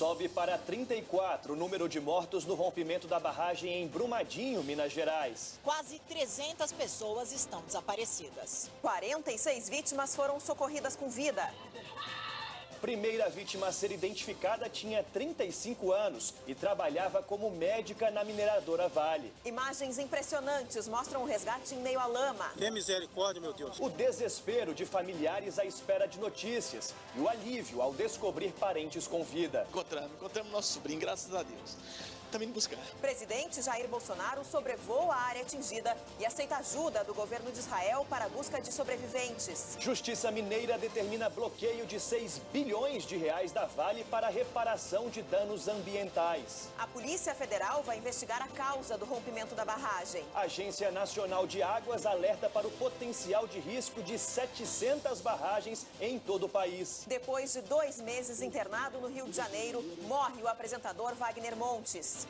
Sobe para 34 o número de mortos no rompimento da barragem em Brumadinho, Minas Gerais. Quase 300 pessoas estão desaparecidas. 46 vítimas foram socorridas com vida. Primeira vítima a ser identificada tinha 35 anos e trabalhava como médica na mineradora Vale. Imagens impressionantes mostram o resgate em meio à lama. Tem misericórdia, meu Deus. O desespero de familiares à espera de notícias e o alívio ao descobrir parentes com vida. Encontramos nosso sobrinho, graças a Deus. Também indo buscar. Presidente Jair Bolsonaro sobrevoa a área atingida e aceita ajuda do governo de Israel para a busca de sobreviventes. Justiça Mineira determina bloqueio de 6 bilhões de reais da Vale para reparação de danos ambientais. A Polícia Federal vai investigar a causa do rompimento da barragem. A Agência Nacional de Águas alerta para o potencial de risco de 700 barragens em todo o país. Depois de 2 meses internado no Rio de Janeiro, morre o apresentador Wagner Montes.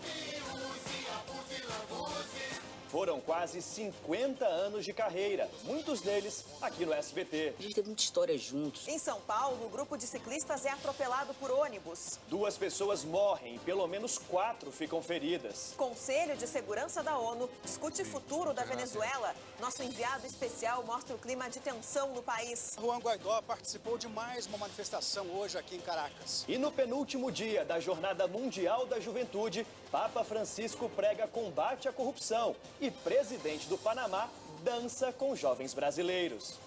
Foram quase 50 anos de carreira, muitos deles aqui no SBT. A gente teve muita história juntos. Em São Paulo, o grupo de ciclistas é atropelado por ônibus. 2 pessoas morrem e pelo menos 4 ficam feridas. Conselho de Segurança da ONU discute futuro da Venezuela. Nosso enviado especial mostra o clima de tensão no país. Juan Guaidó participou de mais uma manifestação hoje aqui em Caracas. E no penúltimo dia da Jornada Mundial da Juventude, Papa Francisco prega combate à corrupção e presidente do Panamá dança com jovens brasileiros.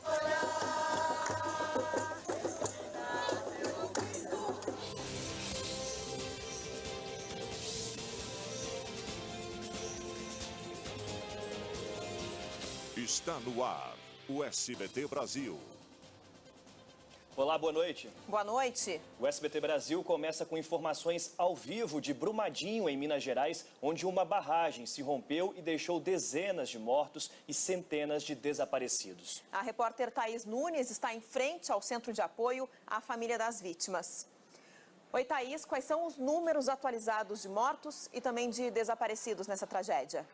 Está no ar, o SBT Brasil. Olá, boa noite. Boa noite. O SBT Brasil começa com informações ao vivo de Brumadinho, em Minas Gerais, onde uma barragem se rompeu e deixou dezenas de mortos e centenas de desaparecidos. A repórter Thaís Nunes está em frente ao centro de apoio à família das vítimas. Oi, Thaís, quais são os números atualizados de mortos e também de desaparecidos nessa tragédia?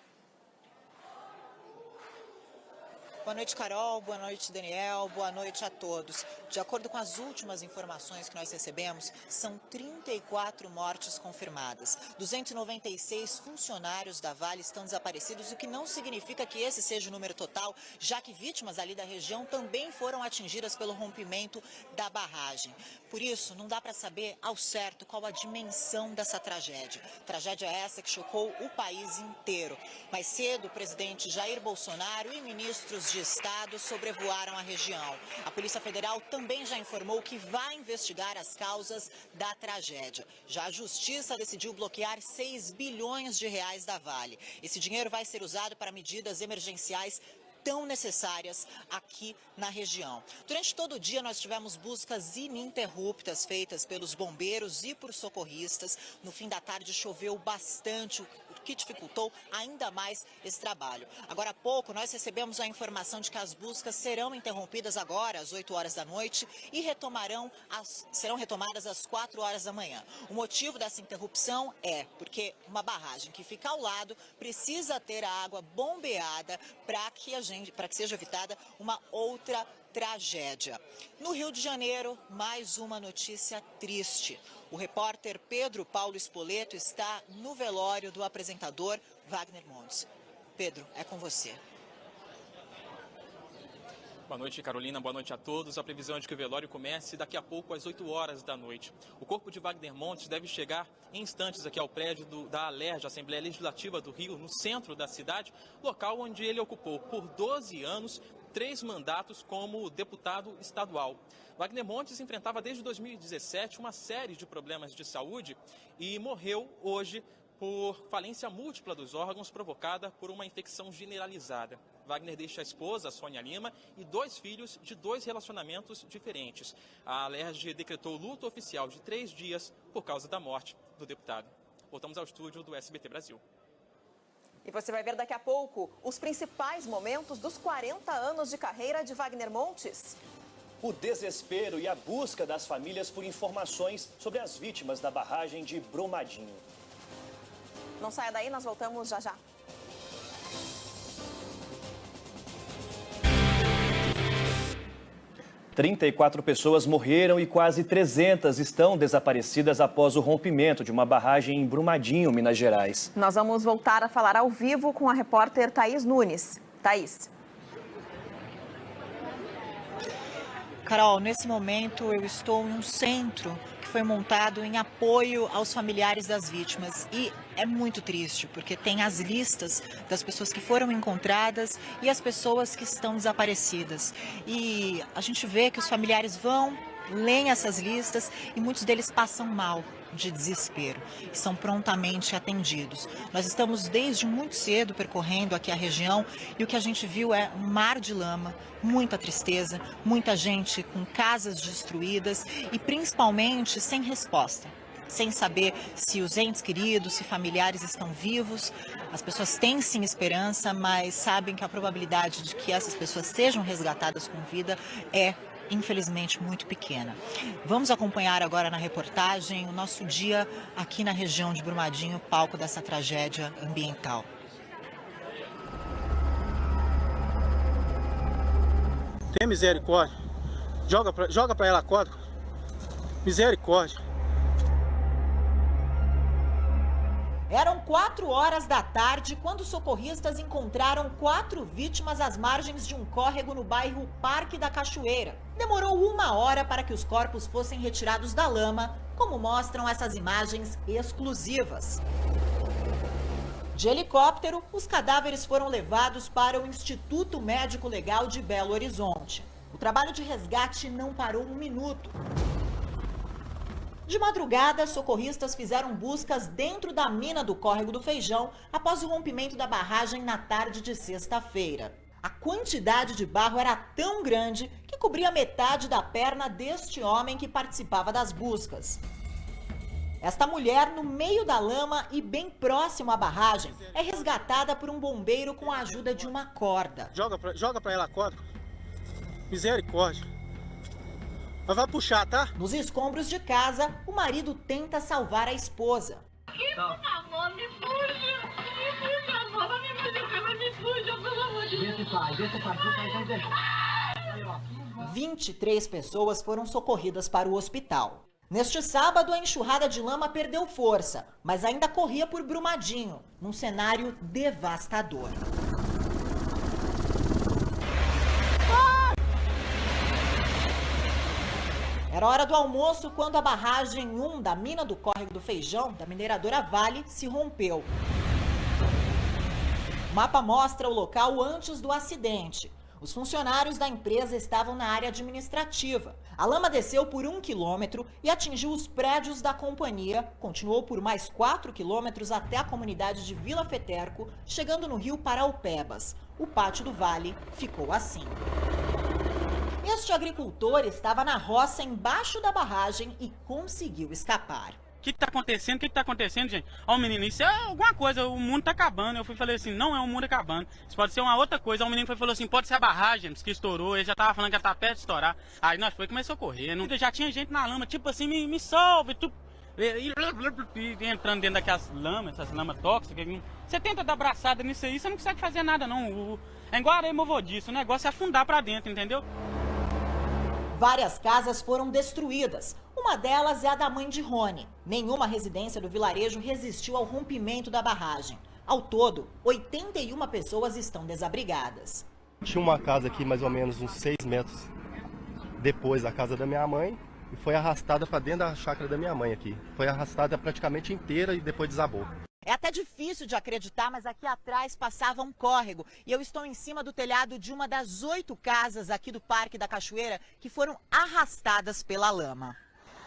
Boa noite, Carol. Boa noite, Daniel. Boa noite a todos. De acordo com as últimas informações que nós recebemos, são 34 mortes confirmadas. 296 funcionários da Vale estão desaparecidos, o que não significa que esse seja o número total, já que vítimas ali da região também foram atingidas pelo rompimento da barragem. Por isso, não dá para saber ao certo qual a dimensão dessa tragédia. Tragédia essa que chocou o país inteiro. Mais cedo, o presidente Jair Bolsonaro e ministros de Estado sobrevoaram a região. A Polícia Federal também já informou que vai investigar as causas da tragédia. Já a Justiça decidiu bloquear 6 bilhões de reais da Vale. Esse dinheiro vai ser usado para medidas emergenciais tão necessárias aqui na região. Durante todo o dia nós tivemos buscas ininterruptas feitas pelos bombeiros e por socorristas. No fim da tarde choveu bastante, o que dificultou ainda mais esse trabalho. Agora há pouco nós recebemos a informação de que as buscas serão interrompidas agora às 8 horas da noite e serão retomadas às 4 horas da manhã. O motivo dessa interrupção é porque uma barragem que fica ao lado precisa ter a água bombeada para que seja evitada uma outra tragédia. No Rio de Janeiro, mais uma notícia triste. O repórter Pedro Paulo Spoleto está no velório do apresentador Wagner Montes. Pedro, é com você. Boa noite, Carolina. Boa noite a todos. A previsão é de que o velório comece daqui a pouco, às 8 horas da noite. O corpo de Wagner Montes deve chegar em instantes aqui ao prédio da ALERJ, Assembleia Legislativa do Rio, no centro da cidade, local onde ele ocupou por 12 anos 3 mandatos como deputado estadual. Wagner Montes enfrentava desde 2017 uma série de problemas de saúde e morreu hoje por falência múltipla dos órgãos provocada por uma infecção generalizada. Wagner deixa a esposa, Sônia Lima, e 2 filhos de 2 relacionamentos diferentes. A ALERJ decretou luto oficial de 3 dias por causa da morte do deputado. Voltamos ao estúdio do SBT Brasil. E você vai ver daqui a pouco os principais momentos dos 40 anos de carreira de Wagner Montes. O desespero e a busca das famílias por informações sobre as vítimas da barragem de Brumadinho. Não saia daí, nós voltamos já já. 34 pessoas morreram e quase 300 estão desaparecidas após o rompimento de uma barragem em Brumadinho, Minas Gerais. Nós vamos voltar a falar ao vivo com a repórter Thaís Nunes. Thaís. Carol, nesse momento eu estou em um centro que foi montado em apoio aos familiares das vítimas e é muito triste porque tem as listas das pessoas que foram encontradas e as pessoas que estão desaparecidas. E a gente vê que os familiares vão, leem essas listas e muitos deles passam mal de desespero e são prontamente atendidos. Nós estamos desde muito cedo percorrendo aqui a região e o que a gente viu é um mar de lama, muita tristeza, muita gente com casas destruídas e principalmente sem resposta, sem saber se os entes queridos, se familiares estão vivos. As pessoas têm sim esperança, mas sabem que a probabilidade de que essas pessoas sejam resgatadas com vida é infelizmente muito pequena. Vamos acompanhar agora na reportagem o nosso dia aqui na região de Brumadinho, palco dessa tragédia ambiental. Tem misericórdia. Joga pra ela código. Misericórdia. Eram 4 horas da tarde quando socorristas encontraram 4 vítimas às margens de um córrego no bairro Parque da Cachoeira. Demorou 1 hora para que os corpos fossem retirados da lama, como mostram essas imagens exclusivas. De helicóptero, os cadáveres foram levados para o Instituto Médico Legal de Belo Horizonte. O trabalho de resgate não parou 1 minuto. De madrugada, socorristas fizeram buscas dentro da mina do Córrego do Feijão após o rompimento da barragem na tarde de sexta-feira. A quantidade de barro era tão grande que cobria metade da perna deste homem que participava das buscas. Esta mulher, no meio da lama e bem próximo à barragem, é resgatada por um bombeiro com a ajuda de uma corda. Joga pra ela código. Misericórdia. Mas vai puxar, tá? Nos escombros de casa, o marido tenta salvar a esposa. Por favor, me fuja! Por favor, me fuja, pelo amor de Deus! 23 pessoas foram socorridas para o hospital. Neste sábado, a enxurrada de lama perdeu força, mas ainda corria por Brumadinho, num cenário devastador. Era hora do almoço quando a barragem 1 da mina do Córrego do Feijão, da mineradora Vale, se rompeu. O mapa mostra o local antes do acidente. Os funcionários da empresa estavam na área administrativa. A lama desceu por 1 quilômetro e atingiu os prédios da companhia, continuou por mais 4 quilômetros até a comunidade de Vila Feterco, chegando no rio Paraupebas. O pátio do Vale ficou assim. Este agricultor estava na roça embaixo da barragem e conseguiu escapar. O que tá acontecendo? O que tá acontecendo, gente? Ó, menino, isso é alguma coisa, o mundo tá acabando. Eu falei assim, não é o mundo acabando. Isso pode ser uma outra coisa. Aí o menino falou assim, pode ser a barragem que estourou. Ele já tava falando que já tá perto de estourar. Aí nós foi e começou a correr. Já tinha gente na lama, tipo assim, me salve. E entrando dentro daquelas lamas, essas lamas tóxicas. Você tenta dar abraçada nisso aí, você não consegue fazer nada, não. É igual areia movediça, o negócio é afundar pra dentro, entendeu? Várias casas foram destruídas. Uma delas é a da mãe de Rony. Nenhuma residência do vilarejo resistiu ao rompimento da barragem. Ao todo, 81 pessoas estão desabrigadas. Tinha uma casa aqui mais ou menos uns 6 metros depois da casa da minha mãe e foi arrastada para dentro da chácara da minha mãe aqui. Foi arrastada praticamente inteira e depois desabou. É até difícil de acreditar, mas aqui atrás passava um córrego e eu estou em cima do telhado de uma das 8 casas aqui do Parque da Cachoeira que foram arrastadas pela lama.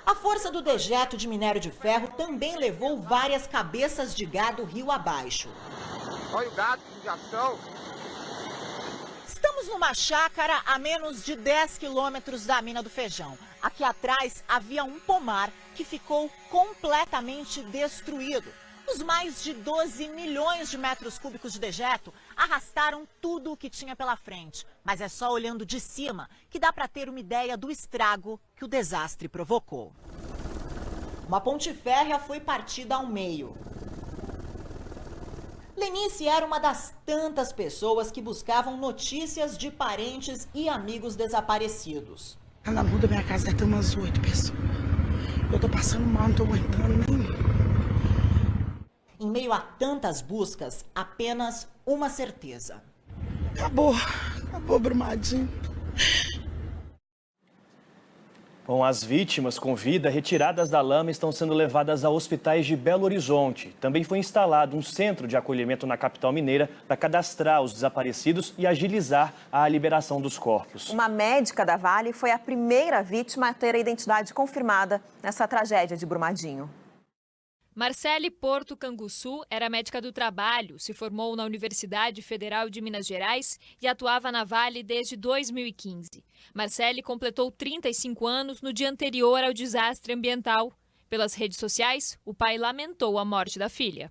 A força do dejeto de minério de ferro também levou várias cabeças de gado rio abaixo. Olha o gado, injeção. Estamos numa chácara a menos de 10 quilômetros da mina do Feijão. Aqui atrás havia um pomar que ficou completamente destruído. Os mais de 12 milhões de metros cúbicos de dejeto arrastaram tudo o que tinha pela frente. Mas é só olhando de cima que dá para ter uma ideia do estrago que o desastre provocou. Uma ponte férrea foi partida ao meio. Lenice era uma das tantas pessoas que buscavam notícias de parentes e amigos desaparecidos. Na rua da minha casa deve ter umas 8 pessoas. Eu tô passando mal, não tô aguentando nem. Em meio a tantas buscas, apenas uma certeza. Acabou Brumadinho. Bom, as vítimas com vida retiradas da lama estão sendo levadas a hospitais de Belo Horizonte. Também foi instalado um centro de acolhimento na capital mineira para cadastrar os desaparecidos e agilizar a liberação dos corpos. Uma médica da Vale foi a primeira vítima a ter a identidade confirmada nessa tragédia de Brumadinho. Marcele Porto Canguçu era médica do trabalho, se formou na Universidade Federal de Minas Gerais e atuava na Vale desde 2015. Marcele completou 35 anos no dia anterior ao desastre ambiental. Pelas redes sociais, o pai lamentou a morte da filha.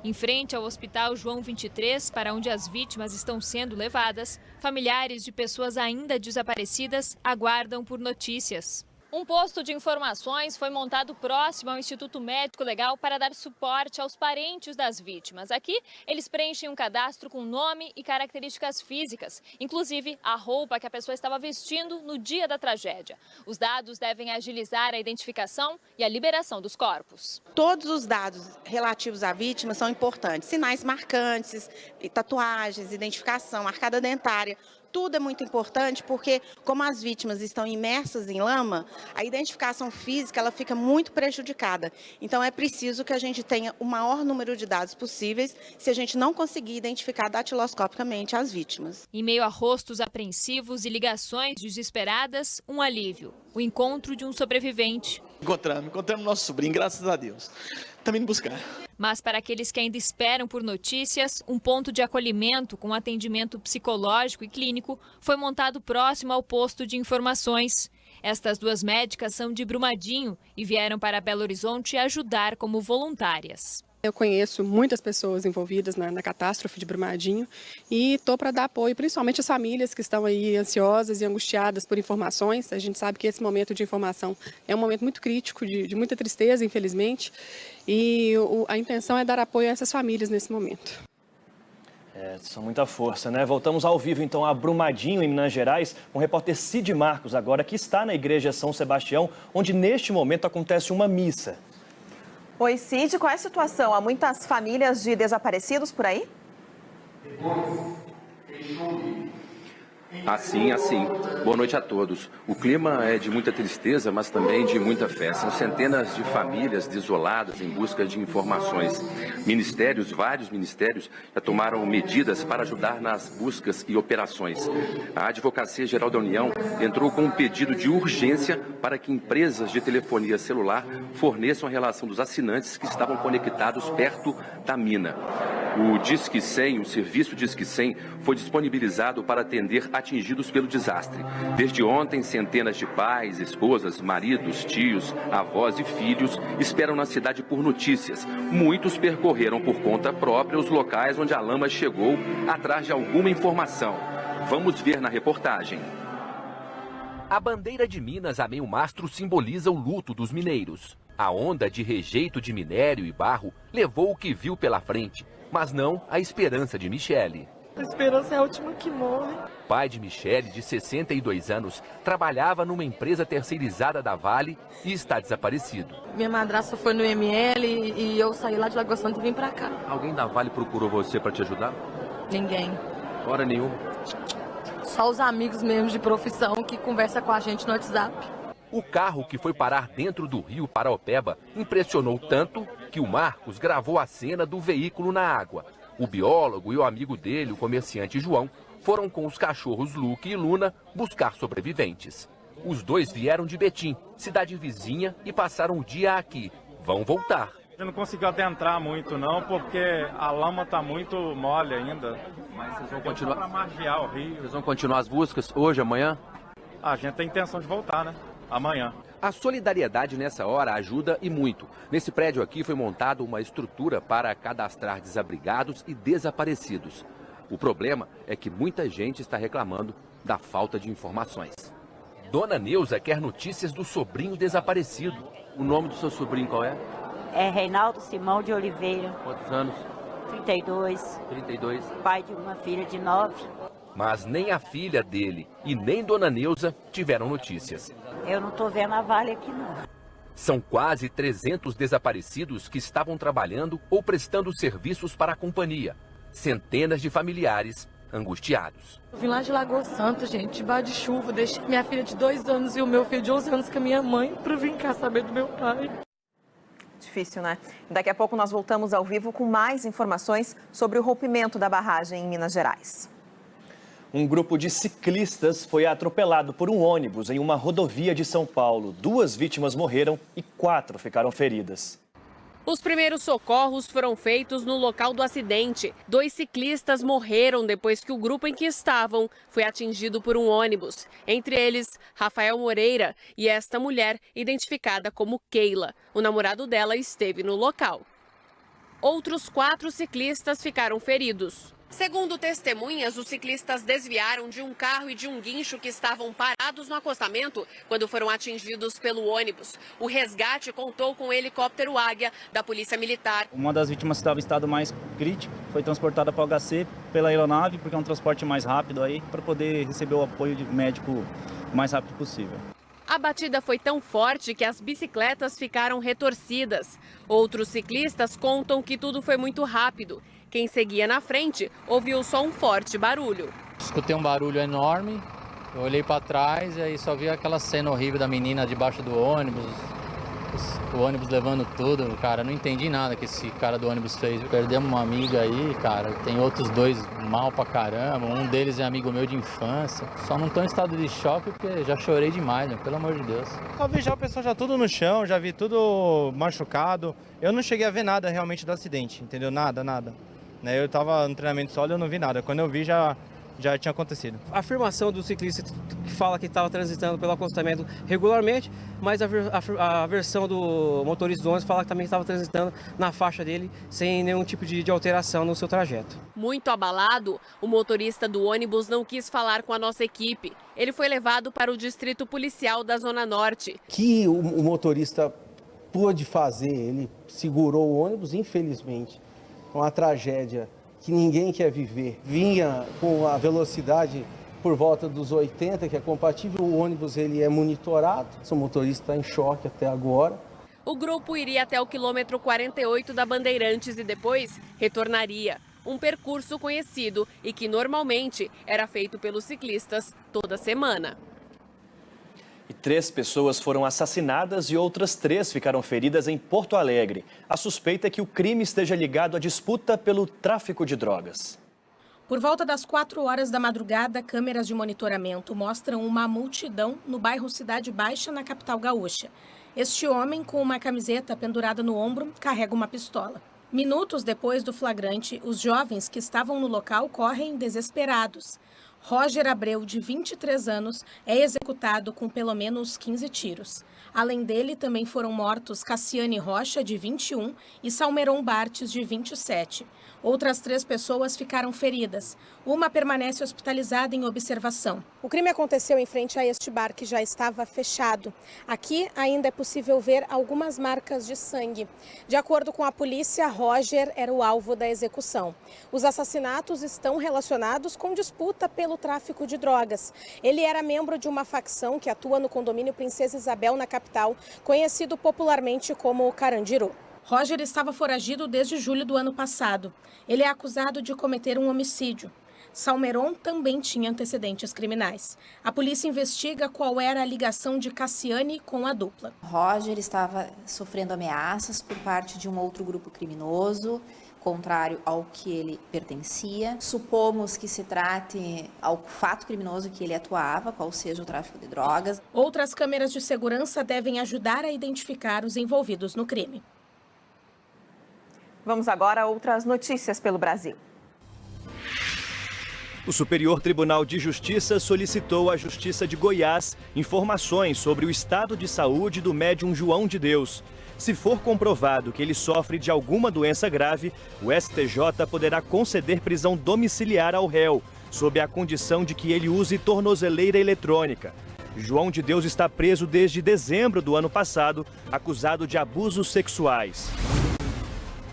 Em frente ao Hospital João 23, para onde as vítimas estão sendo levadas, familiares de pessoas ainda desaparecidas aguardam por notícias. Um posto de informações foi montado próximo ao Instituto Médico Legal para dar suporte aos parentes das vítimas. Aqui, eles preenchem um cadastro com nome e características físicas, inclusive a roupa que a pessoa estava vestindo no dia da tragédia. Os dados devem agilizar a identificação e a liberação dos corpos. Todos os dados relativos à vítima são importantes. Sinais marcantes, tatuagens, identificação, arcada dentária. Tudo é muito importante porque, como as vítimas estão imersas em lama, a identificação física ela fica muito prejudicada. Então, é preciso que a gente tenha o maior número de dados possíveis se a gente não conseguir identificar datiloscopicamente as vítimas. Em meio a rostos apreensivos e ligações desesperadas, um alívio: o encontro de um sobrevivente. Encontramos nosso sobrinho, graças a Deus. Também buscar. Mas para aqueles que ainda esperam por notícias, um ponto de acolhimento com atendimento psicológico e clínico foi montado próximo ao posto de informações. Estas duas médicas são de Brumadinho e vieram para Belo Horizonte ajudar como voluntárias. Eu conheço muitas pessoas envolvidas na catástrofe de Brumadinho e estou para dar apoio, principalmente às famílias que estão aí ansiosas e angustiadas por informações. A gente sabe que esse momento de informação é um momento muito crítico, de muita tristeza, infelizmente, e a intenção é dar apoio a essas famílias nesse momento. São muita força, né? Voltamos ao vivo, então, a Brumadinho, em Minas Gerais, com o repórter Cid Marcos agora, que está na Igreja São Sebastião, onde neste momento acontece uma missa. Oi, Cid, qual é a situação? Há muitas famílias de desaparecidos por aí? Assim. Boa noite a todos. O clima é de muita tristeza, mas também de muita fé. São centenas de famílias desoladas em busca de informações. Vários ministérios já tomaram medidas para ajudar nas buscas e operações. A Advocacia Geral da União entrou com um pedido de urgência para que empresas de telefonia celular forneçam a relação dos assinantes que estavam conectados perto da mina. O Disque 100, o serviço Disque 100, foi disponibilizado para atender atingidos pelo desastre. Desde ontem, centenas de pais, esposas, maridos, tios, avós e filhos esperam na cidade por notícias. Muitos percorreram por conta própria os locais onde a lama chegou atrás de alguma informação. Vamos ver na reportagem. A bandeira de Minas a meio mastro simboliza o luto dos mineiros. A onda de rejeito de minério e barro levou o que viu pela frente, mas não a esperança de Michele. A esperança é a última que morre. Pai de Michele, de 62 anos, trabalhava numa empresa terceirizada da Vale e está desaparecido. Minha madrasta foi no ML e eu saí lá de Lagoa Santa e vim pra cá. Alguém da Vale procurou você para te ajudar? Ninguém. Hora nenhuma. Só os amigos mesmo de profissão que conversam com a gente no WhatsApp. O carro que foi parar dentro do rio Paraopeba impressionou tanto que o Marcos gravou a cena do veículo na água. O biólogo e o amigo dele, o comerciante João, foram com os cachorros Luke e Luna buscar sobreviventes. Os dois vieram de Betim, cidade vizinha, e passaram o dia aqui. Vão voltar. Eu não consegui adentrar muito não, porque a lama está muito mole ainda. Mas vocês vão continuar para margear o rio. Vocês vão continuar as buscas hoje, amanhã? A gente tem intenção de voltar, né? Amanhã. A solidariedade nessa hora ajuda e muito. Nesse prédio aqui foi montada uma estrutura para cadastrar desabrigados e desaparecidos. O problema é que muita gente está reclamando da falta de informações. Dona Neuza quer notícias do sobrinho desaparecido. O nome do seu sobrinho qual é? É Reinaldo Simão de Oliveira. Quantos anos? 32. 32. Pai de uma filha de 9. Mas nem a filha dele e nem Dona Neuza tiveram notícias. Eu não tô vendo a Vale aqui, não. São quase 300 desaparecidos que estavam trabalhando ou prestando serviços para a companhia. Centenas de familiares angustiados. Eu vim lá de Lagoa Santa, gente, debaixo de chuva. Deixei minha filha de 2 anos e o meu filho de 11 anos com a minha mãe para vir cá saber do meu pai. Difícil, né? Daqui a pouco nós voltamos ao vivo com mais informações sobre o rompimento da barragem em Minas Gerais. Um grupo de ciclistas foi atropelado por um ônibus em uma rodovia de São Paulo. 2 vítimas morreram e 4 ficaram feridas. Os primeiros socorros foram feitos no local do acidente. 2 ciclistas morreram depois que o grupo em que estavam foi atingido por um ônibus. Entre eles, Rafael Moreira e esta mulher, identificada como Keila. O namorado dela esteve no local. Outros 4 ciclistas ficaram feridos. Segundo testemunhas, os ciclistas desviaram de um carro e de um guincho que estavam parados no acostamento quando foram atingidos pelo ônibus. O resgate contou com o helicóptero Águia da Polícia Militar. Uma das vítimas estava em estado mais crítico, foi transportada para o HC pela aeronave, porque é um transporte mais rápido aí, para poder receber o apoio médico o mais rápido possível. A batida foi tão forte que as bicicletas ficaram retorcidas. Outros ciclistas contam que tudo foi muito rápido. Quem seguia na frente ouviu só um forte barulho. Escutei um barulho enorme, eu olhei para trás e aí só vi aquela cena horrível da menina debaixo do ônibus, o ônibus levando tudo. Cara, não entendi nada que esse cara do ônibus fez. Perdemos uma amiga aí, cara, tem outros 2 mal pra caramba, um deles é amigo meu de infância. Só não tô em estado de choque porque já chorei demais, pelo amor de Deus. Eu vi já o pessoal já tudo no chão, já vi tudo machucado. Eu não cheguei a ver nada realmente do acidente, entendeu? Nada. Eu estava no treinamento solo e eu não vi nada. Quando eu vi, já tinha acontecido. A afirmação do ciclista que fala que estava transitando pelo acostamento regularmente, mas a versão do motorista do ônibus fala que também estava transitando na faixa dele sem nenhum tipo de alteração no seu trajeto. Muito abalado, o motorista do ônibus não quis falar com a nossa equipe. Ele foi levado para o distrito policial da Zona Norte. Que o motorista pôde fazer, ele segurou o ônibus, infelizmente. Uma tragédia que ninguém quer viver. Vinha com a velocidade por volta dos 80, que é compatível, o ônibus ele é monitorado, o motorista está em choque até agora. O grupo iria até o quilômetro 48 da Bandeirantes e depois retornaria. Um percurso conhecido e que normalmente era feito pelos ciclistas toda semana. E 3 pessoas foram assassinadas e outras 3 ficaram feridas em Porto Alegre. A suspeita é que o crime esteja ligado à disputa pelo tráfico de drogas. Por volta das 4 horas da madrugada, câmeras de monitoramento mostram uma multidão no bairro Cidade Baixa, na capital gaúcha. Este homem, com uma camiseta pendurada no ombro, carrega uma pistola. Minutos depois do flagrante, os jovens que estavam no local correm desesperados. Roger Abreu, de 23 anos, é executado com pelo menos 15 tiros. Além dele, também foram mortos Cassiane Rocha, de 21, e Salmeron Bartes, de 27. Outras 3 pessoas ficaram feridas. Uma permanece hospitalizada em observação. O crime aconteceu em frente a este bar que já estava fechado. Aqui ainda é possível ver algumas marcas de sangue. De acordo com a polícia, Roger era o alvo da execução. Os assassinatos estão relacionados com disputa pelo tráfico de drogas. Ele era membro de uma facção que atua no condomínio Princesa Isabel, na capital, conhecido popularmente como Carandiru. Roger estava foragido desde julho do ano passado. Ele é acusado de cometer um homicídio. Salmeron também tinha antecedentes criminais. A polícia investiga qual era a ligação de Cassiane com a dupla. Roger estava sofrendo ameaças por parte de um outro grupo criminoso, contrário ao que ele pertencia. Supomos que se trate ao fato criminoso que ele atuava, qual seja o tráfico de drogas. Outras câmeras de segurança devem ajudar a identificar os envolvidos no crime. Vamos agora a outras notícias pelo Brasil. O Superior Tribunal de Justiça solicitou à Justiça de Goiás informações sobre o estado de saúde do médium João de Deus. Se for comprovado que ele sofre de alguma doença grave, o STJ poderá conceder prisão domiciliar ao réu, sob a condição de que ele use tornozeleira eletrônica. João de Deus está preso desde dezembro do ano passado, acusado de abusos sexuais.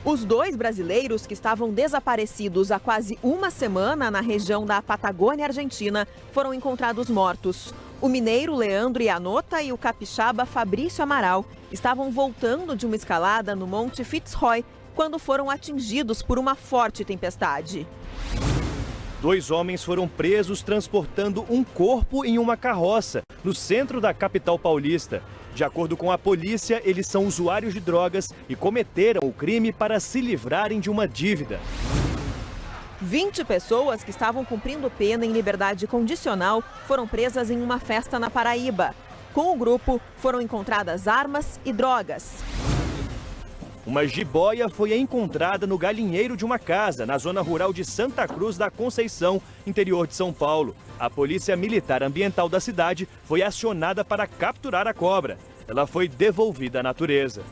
Os 2 brasileiros que estavam desaparecidos há quase uma semana na região da Patagônia Argentina foram encontrados mortos. O mineiro Leandro Ianota e o capixaba Fabrício Amaral estavam voltando de uma escalada no Monte Fitzroy quando foram atingidos por uma forte tempestade. 2 homens foram presos transportando um corpo em uma carroça no centro da capital paulista. De acordo com a polícia, eles são usuários de drogas e cometeram o crime para se livrarem de uma dívida. 20 pessoas que estavam cumprindo pena em liberdade condicional foram presas em uma festa na Paraíba. Com o grupo, foram encontradas armas e drogas. Uma jiboia foi encontrada no galinheiro de uma casa, na zona rural de Santa Cruz da Conceição, interior de São Paulo. A Polícia Militar Ambiental da cidade foi acionada para capturar a cobra. Ela foi devolvida à natureza.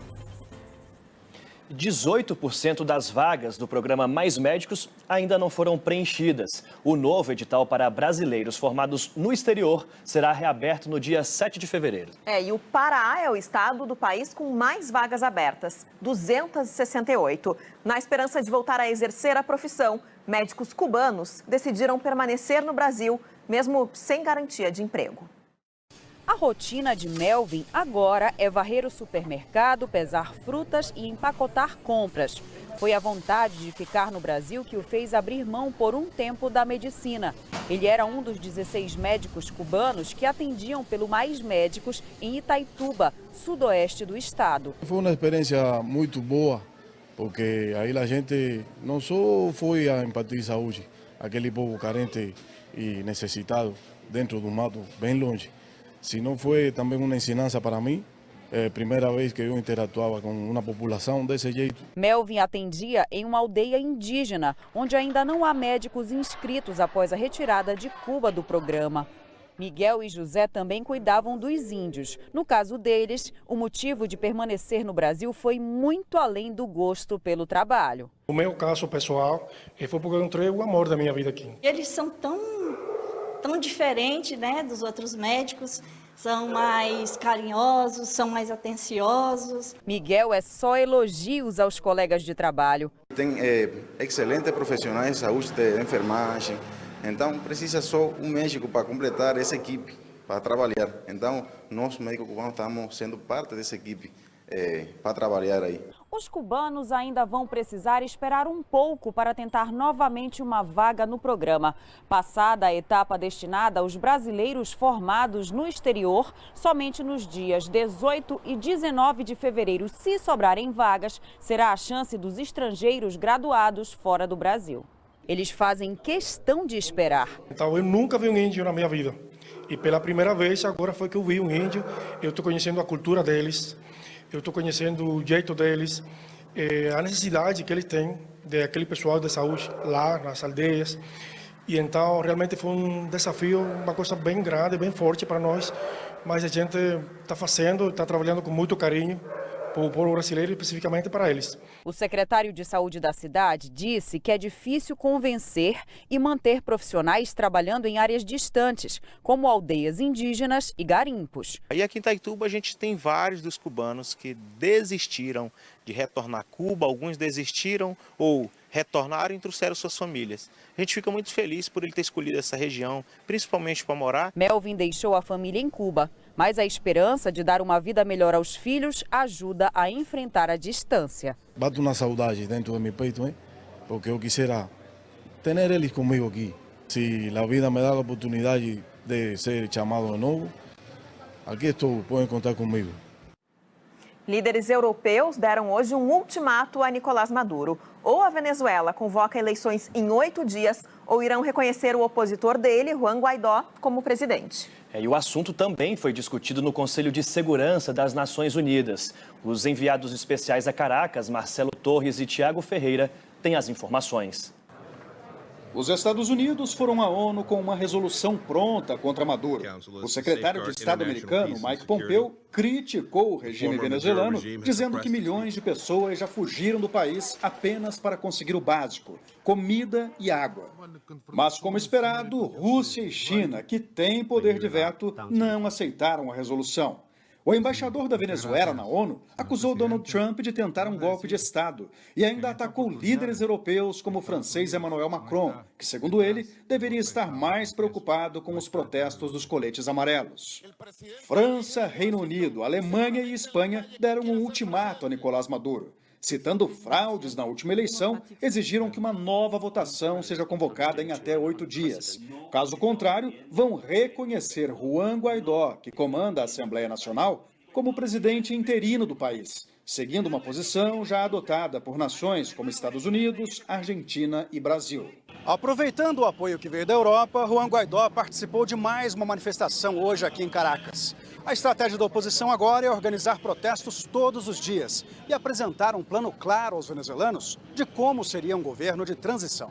18% das vagas do programa Mais Médicos ainda não foram preenchidas. O novo edital para brasileiros formados no exterior será reaberto no dia 7 de fevereiro. E o Pará é o estado do país com mais vagas abertas, 268. Na esperança de voltar a exercer a profissão, médicos cubanos decidiram permanecer no Brasil, mesmo sem garantia de emprego. A rotina de Melvin agora é varrer o supermercado, pesar frutas e empacotar compras. Foi a vontade de ficar no Brasil que o fez abrir mão por um tempo da medicina. Ele era um dos 16 médicos cubanos que atendiam pelo Mais Médicos em Itaituba, sudoeste do estado. Foi uma experiência muito boa, porque aí a gente não só foi a impartir saúde, aquele povo carente e necessitado dentro do mato, bem longe. Se não foi também uma ensinança para mim, é a primeira vez que eu interatuava com uma população desse jeito. Melvin atendia em uma aldeia indígena, onde ainda não há médicos inscritos após a retirada de Cuba do programa. Miguel e José também cuidavam dos índios. No caso deles, o motivo de permanecer no Brasil foi muito além do gosto pelo trabalho. O meu caso pessoal foi porque eu encontrei o amor da minha vida aqui. Eles são tão diferentes, né, dos outros médicos, são mais carinhosos, são mais atenciosos. Miguel é só elogios aos colegas de trabalho. Tem excelentes profissionais de saúde, de enfermagem, então precisa só um médico para completar essa equipe, para trabalhar. Então nós médicos cubanos estamos sendo parte dessa equipe para trabalhar aí. Os cubanos ainda vão precisar esperar um pouco para tentar novamente uma vaga no programa. Passada a etapa destinada aos brasileiros formados no exterior, somente nos dias 18 e 19 de fevereiro, se sobrarem vagas, será a chance dos estrangeiros graduados fora do Brasil. Eles fazem questão de esperar. Então, eu nunca vi um índio na minha vida. E pela primeira vez, agora foi que eu vi um índio. Eu estou conhecendo a cultura deles. Eu estou conhecendo o jeito deles, a necessidade que eles têm daquele pessoal de saúde lá nas aldeias. E então realmente foi um desafio, uma coisa bem grande, bem forte para nós. Mas a gente está fazendo, está trabalhando com muito carinho para o povo brasileiro e especificamente para eles. O secretário de Saúde da cidade disse que é difícil convencer e manter profissionais trabalhando em áreas distantes, como aldeias indígenas e garimpos. E aqui em Itaituba a gente tem vários dos cubanos que desistiram de retornar a Cuba, alguns desistiram ou retornaram e trouxeram suas famílias. A gente fica muito feliz por ele ter escolhido essa região, principalmente para morar. Melvin deixou a família em Cuba, mas a esperança de dar uma vida melhor aos filhos ajuda a enfrentar a distância. Bato uma saudade dentro do meu peito, porque eu quisera ter eles comigo aqui. Se a vida me dá a oportunidade de ser chamado de novo, aqui estou, podem contar comigo. Líderes europeus deram hoje um ultimato a Nicolás Maduro. Ou a Venezuela convoca eleições em 8 dias, ou irão reconhecer o opositor dele, Juan Guaidó, como presidente. E o assunto também foi discutido no Conselho de Segurança das Nações Unidas. Os enviados especiais a Caracas, Marcelo Torres e Tiago Ferreira, têm as informações. Os Estados Unidos foram à ONU com uma resolução pronta contra Maduro. O secretário de Estado americano, Mike Pompeo, criticou o regime venezuelano, dizendo que milhões de pessoas já fugiram do país apenas para conseguir o básico, comida e água. Mas, como esperado, Rússia e China, que têm poder de veto, não aceitaram a resolução. O embaixador da Venezuela na ONU acusou Donald Trump de tentar um golpe de Estado e ainda atacou líderes europeus como o francês Emmanuel Macron, que, segundo ele, deveria estar mais preocupado com os protestos dos coletes amarelos. França, Reino Unido, Alemanha e Espanha deram um ultimato a Nicolás Maduro. Citando fraudes na última eleição, exigiram que uma nova votação seja convocada em até 8 dias. Caso contrário, vão reconhecer Juan Guaidó, que comanda a Assembleia Nacional, como presidente interino do país, seguindo uma posição já adotada por nações como Estados Unidos, Argentina e Brasil. Aproveitando o apoio que veio da Europa, Juan Guaidó participou de mais uma manifestação hoje aqui em Caracas. A estratégia da oposição agora é organizar protestos todos os dias e apresentar um plano claro aos venezuelanos de como seria um governo de transição.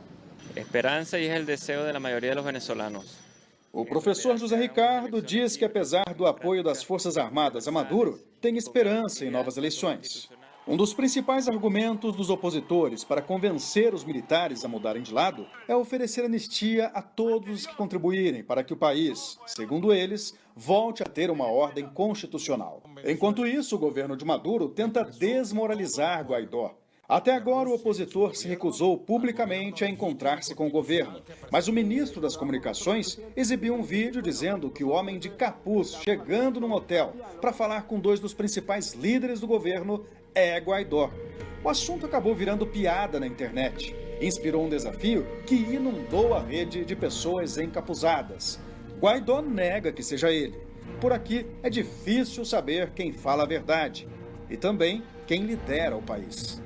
Esperança e o desejo da maioria dos venezuelanos. O professor José Ricardo diz que, apesar do apoio das Forças Armadas a Maduro, tem esperança em novas eleições. Um dos principais argumentos dos opositores para convencer os militares a mudarem de lado é oferecer anistia a todos os que contribuírem para que o país, segundo eles, volte a ter uma ordem constitucional. Enquanto isso, o governo de Maduro tenta desmoralizar Guaidó. Até agora, o opositor se recusou publicamente a encontrar-se com o governo, mas o ministro das Comunicações exibiu um vídeo dizendo que o homem de capuz chegando num hotel para falar com 2 dos principais líderes do governo é Guaidó. O assunto acabou virando piada na internet. Inspirou um desafio que inundou a rede de pessoas encapuzadas. Guaidó nega que seja ele. Por aqui é difícil saber quem fala a verdade e também quem lidera o país.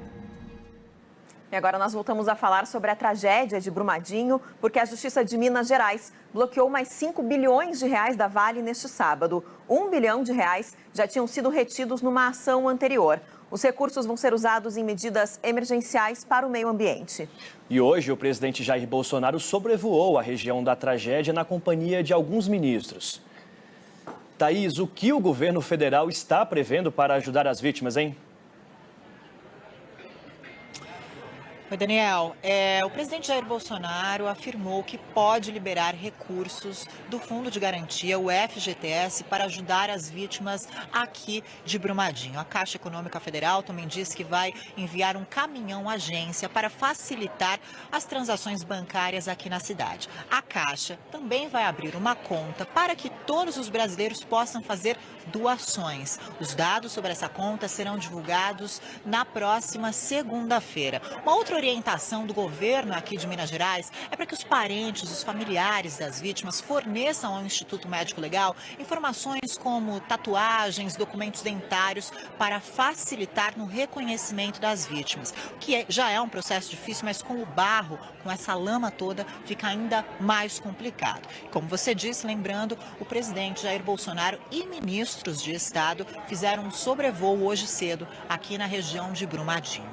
E agora nós voltamos a falar sobre a tragédia de Brumadinho, porque a Justiça de Minas Gerais bloqueou mais 5 bilhões de reais da Vale neste sábado. 1 bilhão de reais já tinham sido retidos numa ação anterior. Os recursos vão ser usados em medidas emergenciais para o meio ambiente. E hoje o presidente Jair Bolsonaro sobrevoou a região da tragédia na companhia de alguns ministros. Thaís, o que o governo federal está prevendo para ajudar as vítimas, hein? Oi, Daniel. O presidente Jair Bolsonaro afirmou que pode liberar recursos do Fundo de Garantia, o FGTS, para ajudar as vítimas aqui de Brumadinho. A Caixa Econômica Federal também disse que vai enviar um caminhão-agência para facilitar as transações bancárias aqui na cidade. A Caixa também vai abrir uma conta para que todos os brasileiros possam fazer doações. Os dados sobre essa conta serão divulgados na próxima segunda-feira. Uma outra orientação do governo aqui de Minas Gerais é para que os parentes, os familiares das vítimas forneçam ao Instituto Médico Legal informações como tatuagens, documentos dentários para facilitar no reconhecimento das vítimas, que já é um processo difícil, mas com o barro, com essa lama toda, fica ainda mais complicado. Como você disse, lembrando, o presidente Jair Bolsonaro e ministros de Estado fizeram um sobrevoo hoje cedo aqui na região de Brumadinho.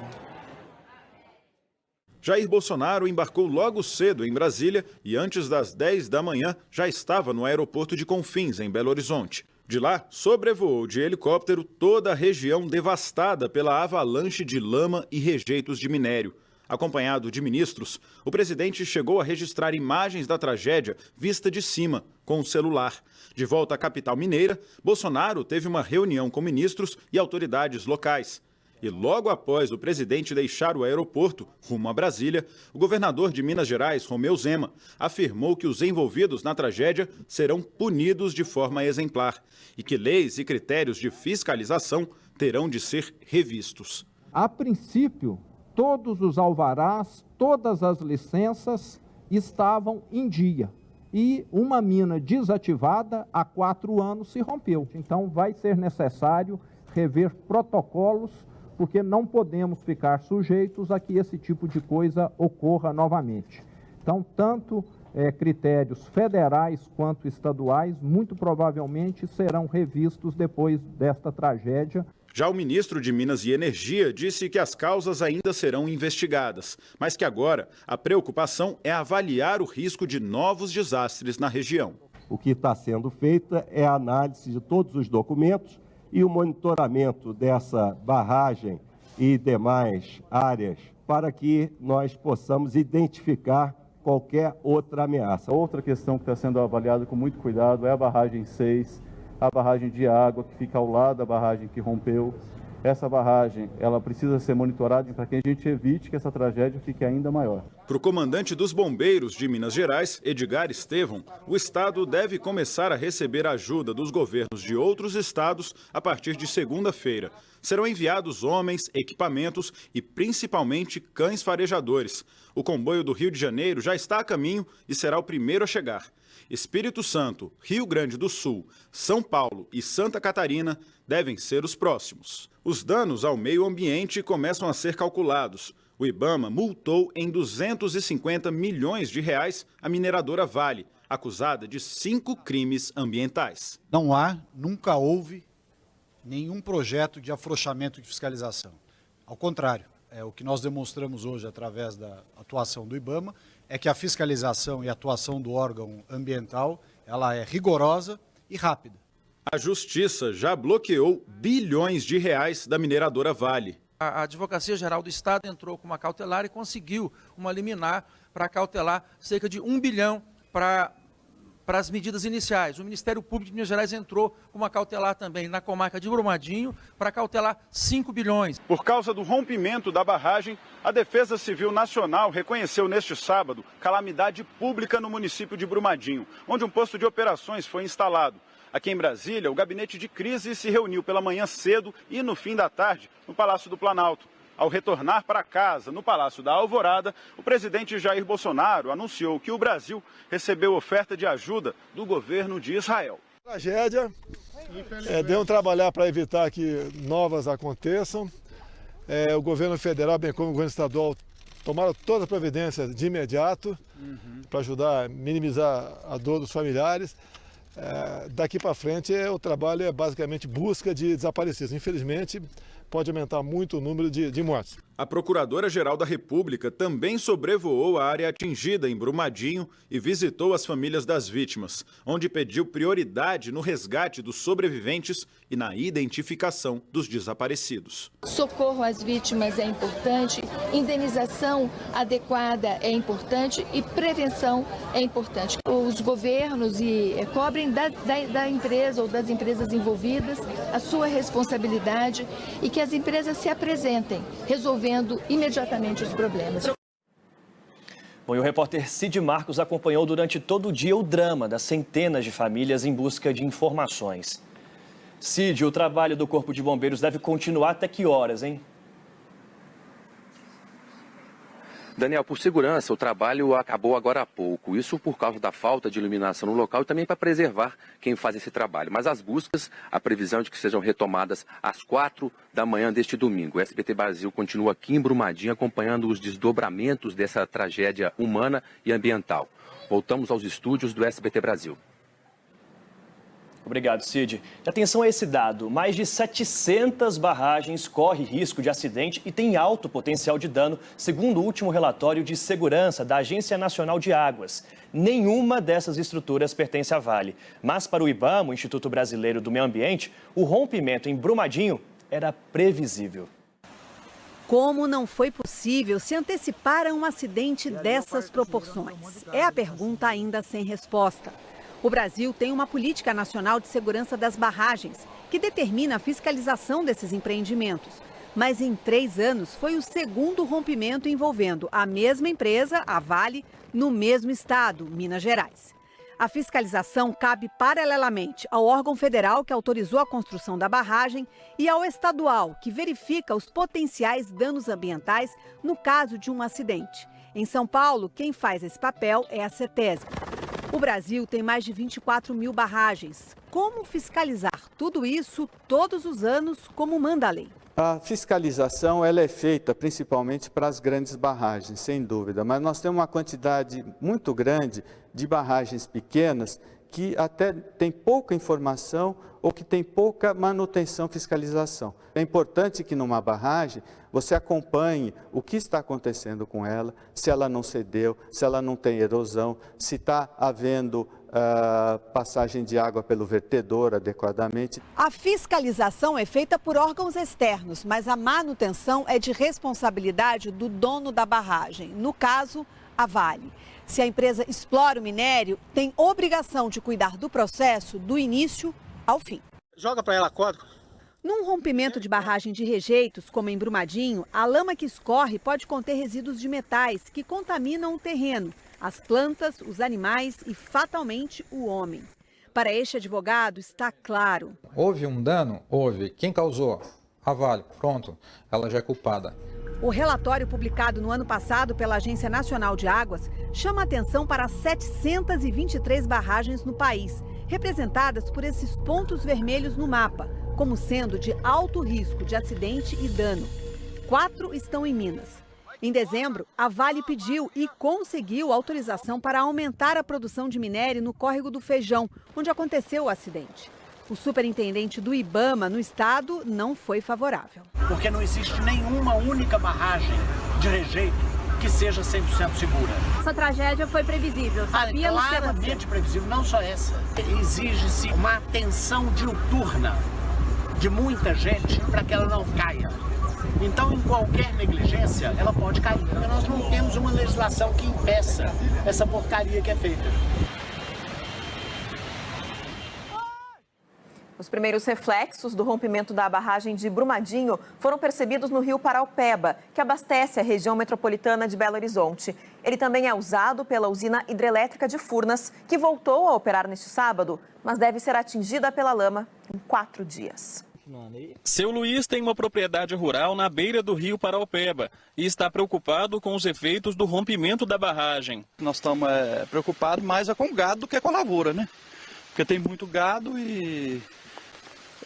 Jair Bolsonaro embarcou logo cedo em Brasília e antes das 10 da manhã já estava no aeroporto de Confins, em Belo Horizonte. De lá, sobrevoou de helicóptero toda a região devastada pela avalanche de lama e rejeitos de minério. Acompanhado de ministros, o presidente chegou a registrar imagens da tragédia vista de cima, com o celular. De volta à capital mineira, Bolsonaro teve uma reunião com ministros e autoridades locais. E logo após o presidente deixar o aeroporto, rumo a Brasília, o governador de Minas Gerais, Romeu Zema, afirmou que os envolvidos na tragédia serão punidos de forma exemplar e que leis e critérios de fiscalização terão de ser revistos. A princípio, todos os alvarás, todas as licenças estavam em dia. E uma mina desativada há 4 anos se rompeu. Então vai ser necessário rever protocolos, porque não podemos ficar sujeitos a que esse tipo de coisa ocorra novamente. Então, tanto critérios federais quanto estaduais, muito provavelmente serão revistos depois desta tragédia. Já o ministro de Minas e Energia disse que as causas ainda serão investigadas, mas que agora a preocupação é avaliar o risco de novos desastres na região. O que está sendo feito é a análise de todos os documentos e o monitoramento dessa barragem e demais áreas para que nós possamos identificar qualquer outra ameaça. Outra questão que está sendo avaliada com muito cuidado é a barragem 6. a barragem de água que fica ao lado da barragem que rompeu. Essa barragem, ela precisa ser monitorada para que a gente evite que essa tragédia fique ainda maior. Para o comandante dos bombeiros de Minas Gerais, Edgar Estevão, o estado deve começar a receber ajuda dos governos de outros estados a partir de segunda-feira. Serão enviados homens, equipamentos e principalmente cães farejadores. O comboio do Rio de Janeiro já está a caminho e será o primeiro a chegar. Espírito Santo, Rio Grande do Sul, São Paulo e Santa Catarina devem ser os próximos. Os danos ao meio ambiente começam a ser calculados. O IBAMA multou em 250 milhões de reais a mineradora Vale, acusada de 5 crimes ambientais. Nunca houve nenhum projeto de afrouxamento de fiscalização. Ao contrário, o que nós demonstramos hoje através da atuação do IBAMA é que a fiscalização e a atuação do órgão ambiental, ela é rigorosa e rápida. A Justiça já bloqueou bilhões de reais da mineradora Vale. A Advocacia Geral do Estado entrou com uma cautelar e conseguiu uma liminar para cautelar cerca de 1 bilhão para as medidas iniciais. O Ministério Público de Minas Gerais entrou com uma cautelar também na comarca de Brumadinho para cautelar 5 bilhões. Por causa do rompimento da barragem, a Defesa Civil Nacional reconheceu neste sábado calamidade pública no município de Brumadinho, onde um posto de operações foi instalado. Aqui em Brasília, o gabinete de crise se reuniu pela manhã cedo e no fim da tarde no Palácio do Planalto. Ao retornar para casa, no Palácio da Alvorada, o presidente Jair Bolsonaro anunciou que o Brasil recebeu oferta de ajuda do governo de Israel. Tragédia, devemos trabalhar para evitar que novas aconteçam. O governo federal, bem como o governo estadual, tomaram todas as providências de imediato para ajudar a minimizar a dor dos familiares. Daqui para frente, o trabalho é basicamente busca de desaparecidos. Infelizmente, pode aumentar muito o número de mortes. A Procuradora-Geral da República também sobrevoou a área atingida em Brumadinho e visitou as famílias das vítimas, onde pediu prioridade no resgate dos sobreviventes e na identificação dos desaparecidos. Socorro às vítimas é importante, indenização adequada é importante e prevenção é importante. Os governos cobrem da empresa ou das empresas envolvidas a sua responsabilidade e que as empresas se apresentem, resolvendo imediatamente os problemas. Bom, e o repórter Cid Marcos acompanhou durante todo o dia o drama das centenas de famílias em busca de informações. Cid, o trabalho do Corpo de Bombeiros deve continuar até que horas, hein? Daniel, por segurança, o trabalho acabou agora há pouco. Isso por causa da falta de iluminação no local e também para preservar quem faz esse trabalho. Mas as buscas, a previsão é de que sejam retomadas às 4 da manhã deste domingo. O SBT Brasil continua aqui em Brumadinho acompanhando os desdobramentos dessa tragédia humana e ambiental. Voltamos aos estúdios do SBT Brasil. Obrigado, Cid. Atenção a esse dado. Mais de 700 barragens correm risco de acidente e têm alto potencial de dano, segundo o último relatório de segurança da Agência Nacional de Águas. Nenhuma dessas estruturas pertence à Vale. Mas para o IBAMA, o Instituto Brasileiro do Meio Ambiente, o rompimento em Brumadinho era previsível. Como não foi possível se antecipar a um acidente dessas proporções? É a pergunta ainda sem resposta. O Brasil tem uma política nacional de segurança das barragens, que determina a fiscalização desses empreendimentos. Mas em 3 anos foi o segundo rompimento envolvendo a mesma empresa, a Vale, no mesmo estado, Minas Gerais. A fiscalização cabe paralelamente ao órgão federal que autorizou a construção da barragem e ao estadual, que verifica os potenciais danos ambientais no caso de um acidente. Em São Paulo, quem faz esse papel é a CETESB. O Brasil tem mais de 24 mil barragens. Como fiscalizar tudo isso todos os anos, como manda a lei? A fiscalização ela é feita principalmente para as grandes barragens, sem dúvida, mas nós temos uma quantidade muito grande de barragens pequenas que até tem pouca informação ou que tem pouca manutenção, fiscalização. É importante que numa barragem você acompanhe o que está acontecendo com ela, se ela não cedeu, se ela não tem erosão, se está havendo passagem de água pelo vertedor adequadamente. A fiscalização é feita por órgãos externos, mas a manutenção é de responsabilidade do dono da barragem, no caso, a Vale. Se a empresa explora o minério, tem obrigação de cuidar do processo do início ao fim. Joga para ela código. Num rompimento de barragem de rejeitos, como em Brumadinho, a lama que escorre pode conter resíduos de metais que contaminam o terreno, as plantas, os animais e, fatalmente, o homem. Para este advogado, está claro. Houve um dano? Houve. Quem causou? A Vale. Pronto, ela já é culpada. O relatório publicado no ano passado pela Agência Nacional de Águas chama atenção para 723 barragens no país, representadas por esses pontos vermelhos no mapa, como sendo de alto risco de acidente e dano. 4 estão em Minas. Em dezembro, a Vale pediu e conseguiu autorização para aumentar a produção de minério no córrego do Feijão, onde aconteceu o acidente. O superintendente do IBAMA no estado não foi favorável. Porque não existe nenhuma única barragem de rejeito que seja 100% segura. Essa tragédia foi previsível, sabíamos que ia acontecer. Claramente previsível, não só essa. Exige-se uma atenção diuturna de muita gente para que ela não caia. Então, em qualquer negligência, ela pode cair. Porque nós não temos uma legislação que impeça essa porcaria que é feita. Os primeiros reflexos do rompimento da barragem de Brumadinho foram percebidos no rio Paraopeba, que abastece a região metropolitana de Belo Horizonte. Ele também é usado pela usina hidrelétrica de Furnas, que voltou a operar neste sábado, mas deve ser atingida pela lama em 4 dias. Seu Luiz tem uma propriedade rural na beira do rio Paraopeba e está preocupado com os efeitos do rompimento da barragem. Nós estamos preocupados mais com o gado do que com a lavoura, né? Porque tem muito gado e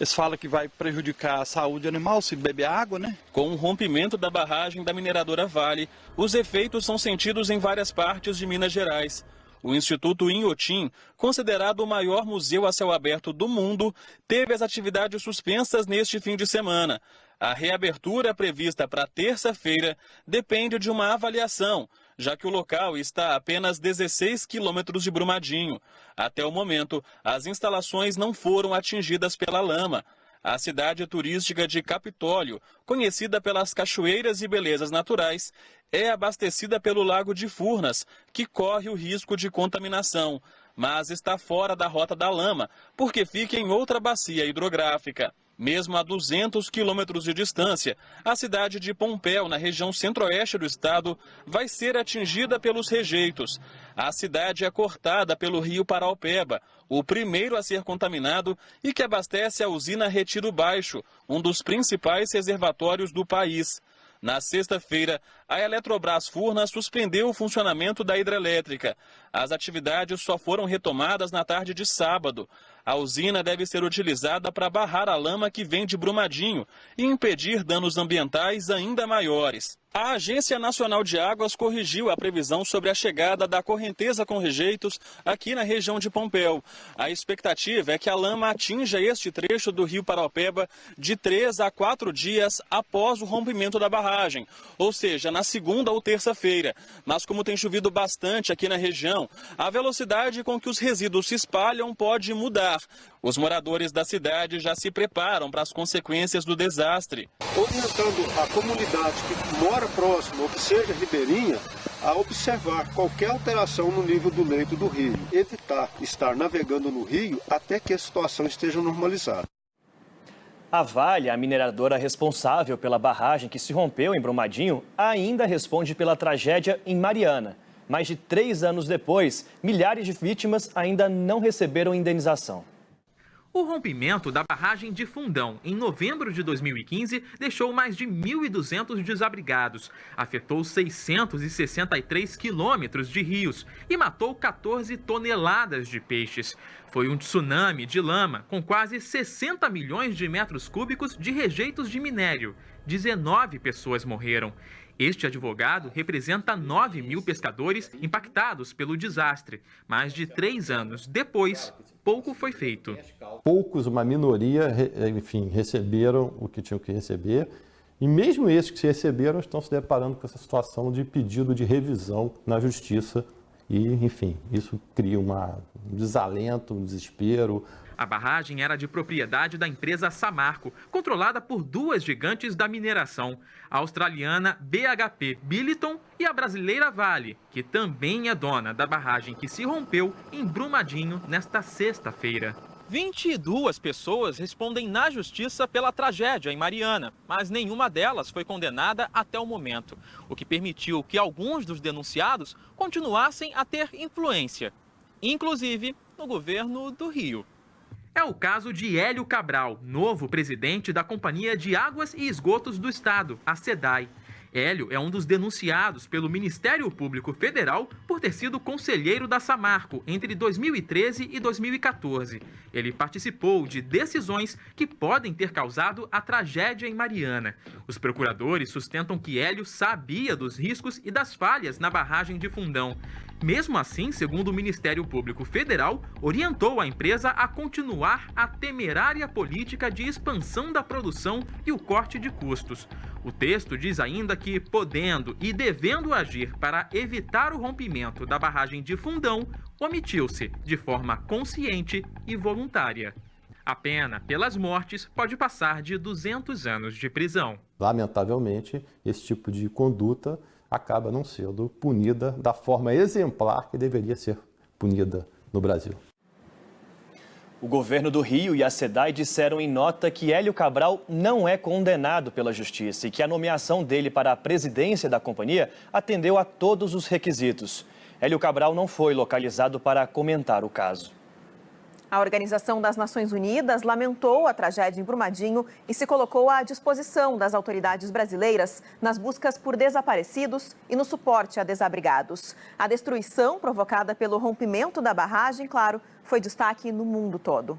eles falam que vai prejudicar a saúde animal se beber água, né? Com o rompimento da barragem da mineradora Vale, os efeitos são sentidos em várias partes de Minas Gerais. O Instituto Inhotim, considerado o maior museu a céu aberto do mundo, teve as atividades suspensas neste fim de semana. A reabertura prevista para terça-feira depende de uma avaliação, já que o local está a apenas 16 quilômetros de Brumadinho. Até o momento, as instalações não foram atingidas pela lama. A cidade turística de Capitólio, conhecida pelas cachoeiras e belezas naturais, é abastecida pelo Lago de Furnas, que corre o risco de contaminação, mas está fora da rota da lama, porque fica em outra bacia hidrográfica. Mesmo a 200 quilômetros de distância, a cidade de Pompéu, na região centro-oeste do estado, vai ser atingida pelos rejeitos. A cidade é cortada pelo rio Paraopeba, o primeiro a ser contaminado e que abastece a usina Retiro Baixo, um dos principais reservatórios do país. Na sexta-feira, a Eletrobras Furnas suspendeu o funcionamento da hidrelétrica. As atividades só foram retomadas na tarde de sábado. A usina deve ser utilizada para barrar a lama que vem de Brumadinho e impedir danos ambientais ainda maiores. A Agência Nacional de Águas corrigiu a previsão sobre a chegada da correnteza com rejeitos aqui na região de Pompéu. A expectativa é que a lama atinja este trecho do rio Paraopeba de 3 a 4 dias após o rompimento da barragem, ou seja, na segunda ou terça-feira. Mas como tem chovido bastante aqui na região, a velocidade com que os resíduos se espalham pode mudar. Os moradores da cidade já se preparam para as consequências do desastre. Orientando a comunidade que mora próximo ou que seja ribeirinha a observar qualquer alteração no nível do leito do rio. Evitar estar navegando no rio até que a situação esteja normalizada. A Vale, a mineradora responsável pela barragem que se rompeu em Brumadinho, ainda responde pela tragédia em Mariana. Mais de 3 anos depois, milhares de vítimas ainda não receberam indenização. O rompimento da barragem de Fundão, em novembro de 2015, deixou mais de 1.200 desabrigados, afetou 663 quilômetros de rios e matou 14 toneladas de peixes. Foi um tsunami de lama, com quase 60 milhões de metros cúbicos de rejeitos de minério. 19 pessoas morreram. Este advogado representa 9 mil pescadores impactados pelo desastre. Mais de 3 anos depois, pouco foi feito. Poucos, uma minoria, enfim, receberam o que tinham que receber. E mesmo esses que se receberam estão se deparando com essa situação de pedido de revisão na justiça. E, enfim, isso cria um desalento, um desespero. A barragem era de propriedade da empresa Samarco, controlada por 2 gigantes da mineração, a australiana BHP Billiton e a brasileira Vale, que também é dona da barragem que se rompeu em Brumadinho nesta sexta-feira. 22 pessoas respondem na justiça pela tragédia em Mariana, mas nenhuma delas foi condenada até o momento, o que permitiu que alguns dos denunciados continuassem a ter influência, inclusive no governo do Rio. É o caso de Hélio Cabral, novo presidente da Companhia de Águas e Esgotos do Estado, a SEDAI. Hélio é um dos denunciados pelo Ministério Público Federal por ter sido conselheiro da Samarco entre 2013 e 2014. Ele participou de decisões que podem ter causado a tragédia em Mariana. Os procuradores sustentam que Hélio sabia dos riscos e das falhas na barragem de Fundão. Mesmo assim, segundo o Ministério Público Federal, orientou a empresa a continuar a temerária política de expansão da produção e o corte de custos. O texto diz ainda que, podendo e devendo agir para evitar o rompimento da barragem de Fundão, omitiu-se de forma consciente e voluntária. A pena pelas mortes pode passar de 200 anos de prisão. Lamentavelmente, esse tipo de conduta acaba não sendo punida da forma exemplar que deveria ser punida no Brasil. O governo do Rio e a SEDAI disseram em nota que Hélio Cabral não é condenado pela justiça e que a nomeação dele para a presidência da companhia atendeu a todos os requisitos. Hélio Cabral não foi localizado para comentar o caso. A Organização das Nações Unidas lamentou a tragédia em Brumadinho e se colocou à disposição das autoridades brasileiras nas buscas por desaparecidos e no suporte a desabrigados. A destruição provocada pelo rompimento da barragem, claro, foi destaque no mundo todo.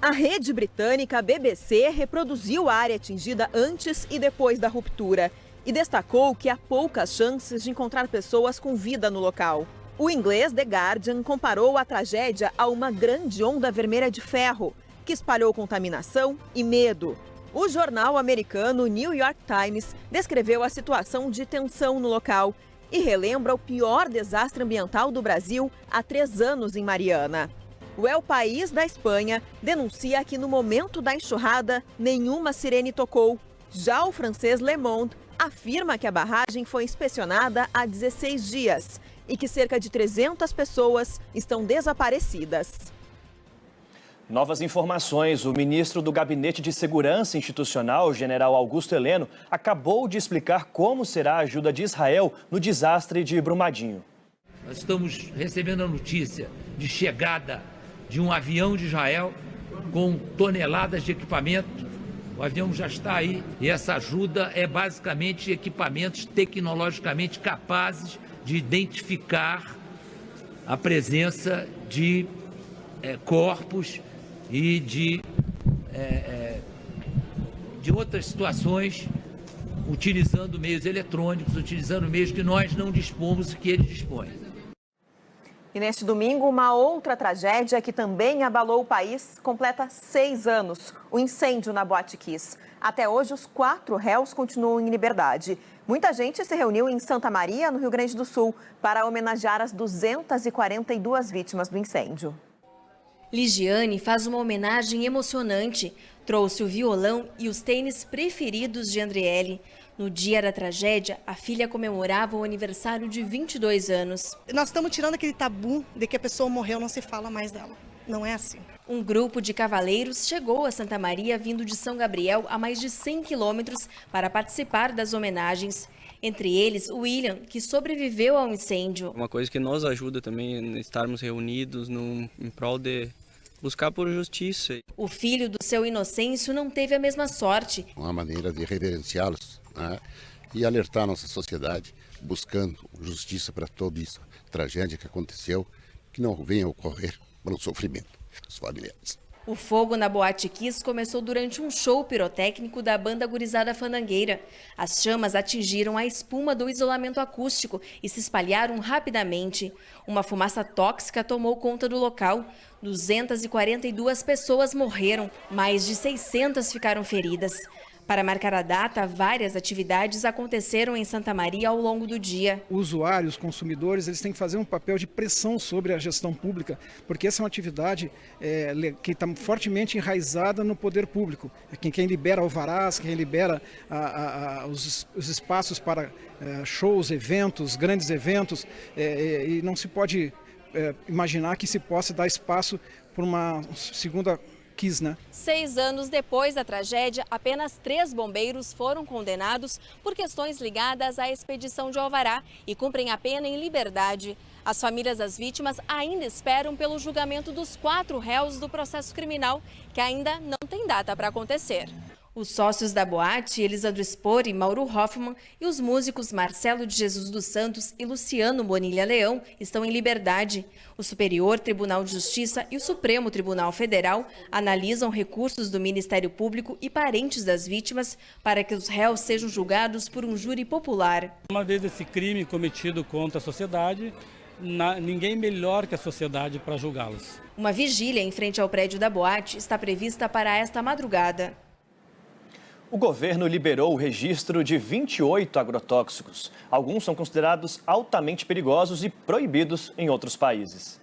A rede britânica BBC reproduziu a área atingida antes e depois da ruptura e destacou que há poucas chances de encontrar pessoas com vida no local. O inglês The Guardian comparou a tragédia a uma grande onda vermelha de ferro, que espalhou contaminação e medo. O jornal americano New York Times descreveu a situação de tensão no local e relembra o pior desastre ambiental do Brasil há 3 anos em Mariana. O El País da Espanha denuncia que no momento da enxurrada nenhuma sirene tocou. Já o francês Le Monde afirma que a barragem foi inspecionada há 16 dias e que cerca de 300 pessoas estão desaparecidas. Novas informações. O ministro do Gabinete de Segurança Institucional, general Augusto Heleno, acabou de explicar como será a ajuda de Israel no desastre de Brumadinho. Nós estamos recebendo a notícia de chegada de um avião de Israel com toneladas de equipamento. O avião já está aí e essa ajuda é basicamente equipamentos tecnologicamente capazes de identificar a presença de corpos e de outras situações, utilizando meios eletrônicos, utilizando meios que nós não dispomos e que eles dispõem. E neste domingo, uma outra tragédia que também abalou o país completa 6 anos, o incêndio na Boate Kiss. Até hoje, os 4 réus continuam em liberdade. Muita gente se reuniu em Santa Maria, no Rio Grande do Sul, para homenagear as 242 vítimas do incêndio. Ligiane faz uma homenagem emocionante. Trouxe o violão e os tênis preferidos de Andriele. No dia da tragédia, a filha comemorava o aniversário de 22 anos. Nós estamos tirando aquele tabu de que a pessoa morreu, não se fala mais dela. Não é assim. Um grupo de cavaleiros chegou a Santa Maria vindo de São Gabriel a mais de 100 quilômetros para participar das homenagens. Entre eles, o William, que sobreviveu ao incêndio. Uma coisa que nos ajuda também a estarmos reunidos em prol de buscar por justiça. O filho do seu Inocêncio não teve a mesma sorte. Uma maneira de reverenciá-los, né? E alertar a nossa sociedade, buscando justiça para toda essa tragédia que aconteceu, que não venha a ocorrer para o sofrimento dos familiares. O fogo na Boate Kiss começou durante um show pirotécnico da banda Gurizada Fandangueira. As chamas atingiram a espuma do isolamento acústico e se espalharam rapidamente. Uma fumaça tóxica tomou conta do local. 242 pessoas morreram, mais de 600 ficaram feridas. Para marcar a data, várias atividades aconteceram em Santa Maria ao longo do dia. Usuários, consumidores, eles têm que fazer um papel de pressão sobre a gestão pública, porque essa é uma atividade que está fortemente enraizada no poder público. Quem libera alvarás, quem libera os espaços para shows, eventos, grandes eventos, e não se pode imaginar que se possa dar espaço por uma segunda quis, né? 6 anos depois da tragédia, apenas 3 bombeiros foram condenados por questões ligadas à expedição de alvará e cumprem a pena em liberdade. As famílias das vítimas ainda esperam pelo julgamento dos 4 réus do processo criminal, que ainda não tem data para acontecer. Os sócios da boate, Elisandro Spor e Mauro Hoffman, e os músicos Marcelo de Jesus dos Santos e Luciano Bonilha Leão estão em liberdade. O Superior Tribunal de Justiça e o Supremo Tribunal Federal analisam recursos do Ministério Público e parentes das vítimas para que os réus sejam julgados por um júri popular. Uma vez esse crime cometido contra a sociedade, ninguém melhor que a sociedade para julgá-los. Uma vigília em frente ao prédio da boate está prevista para esta madrugada. O governo liberou o registro de 28 agrotóxicos. Alguns são considerados altamente perigosos e proibidos em outros países.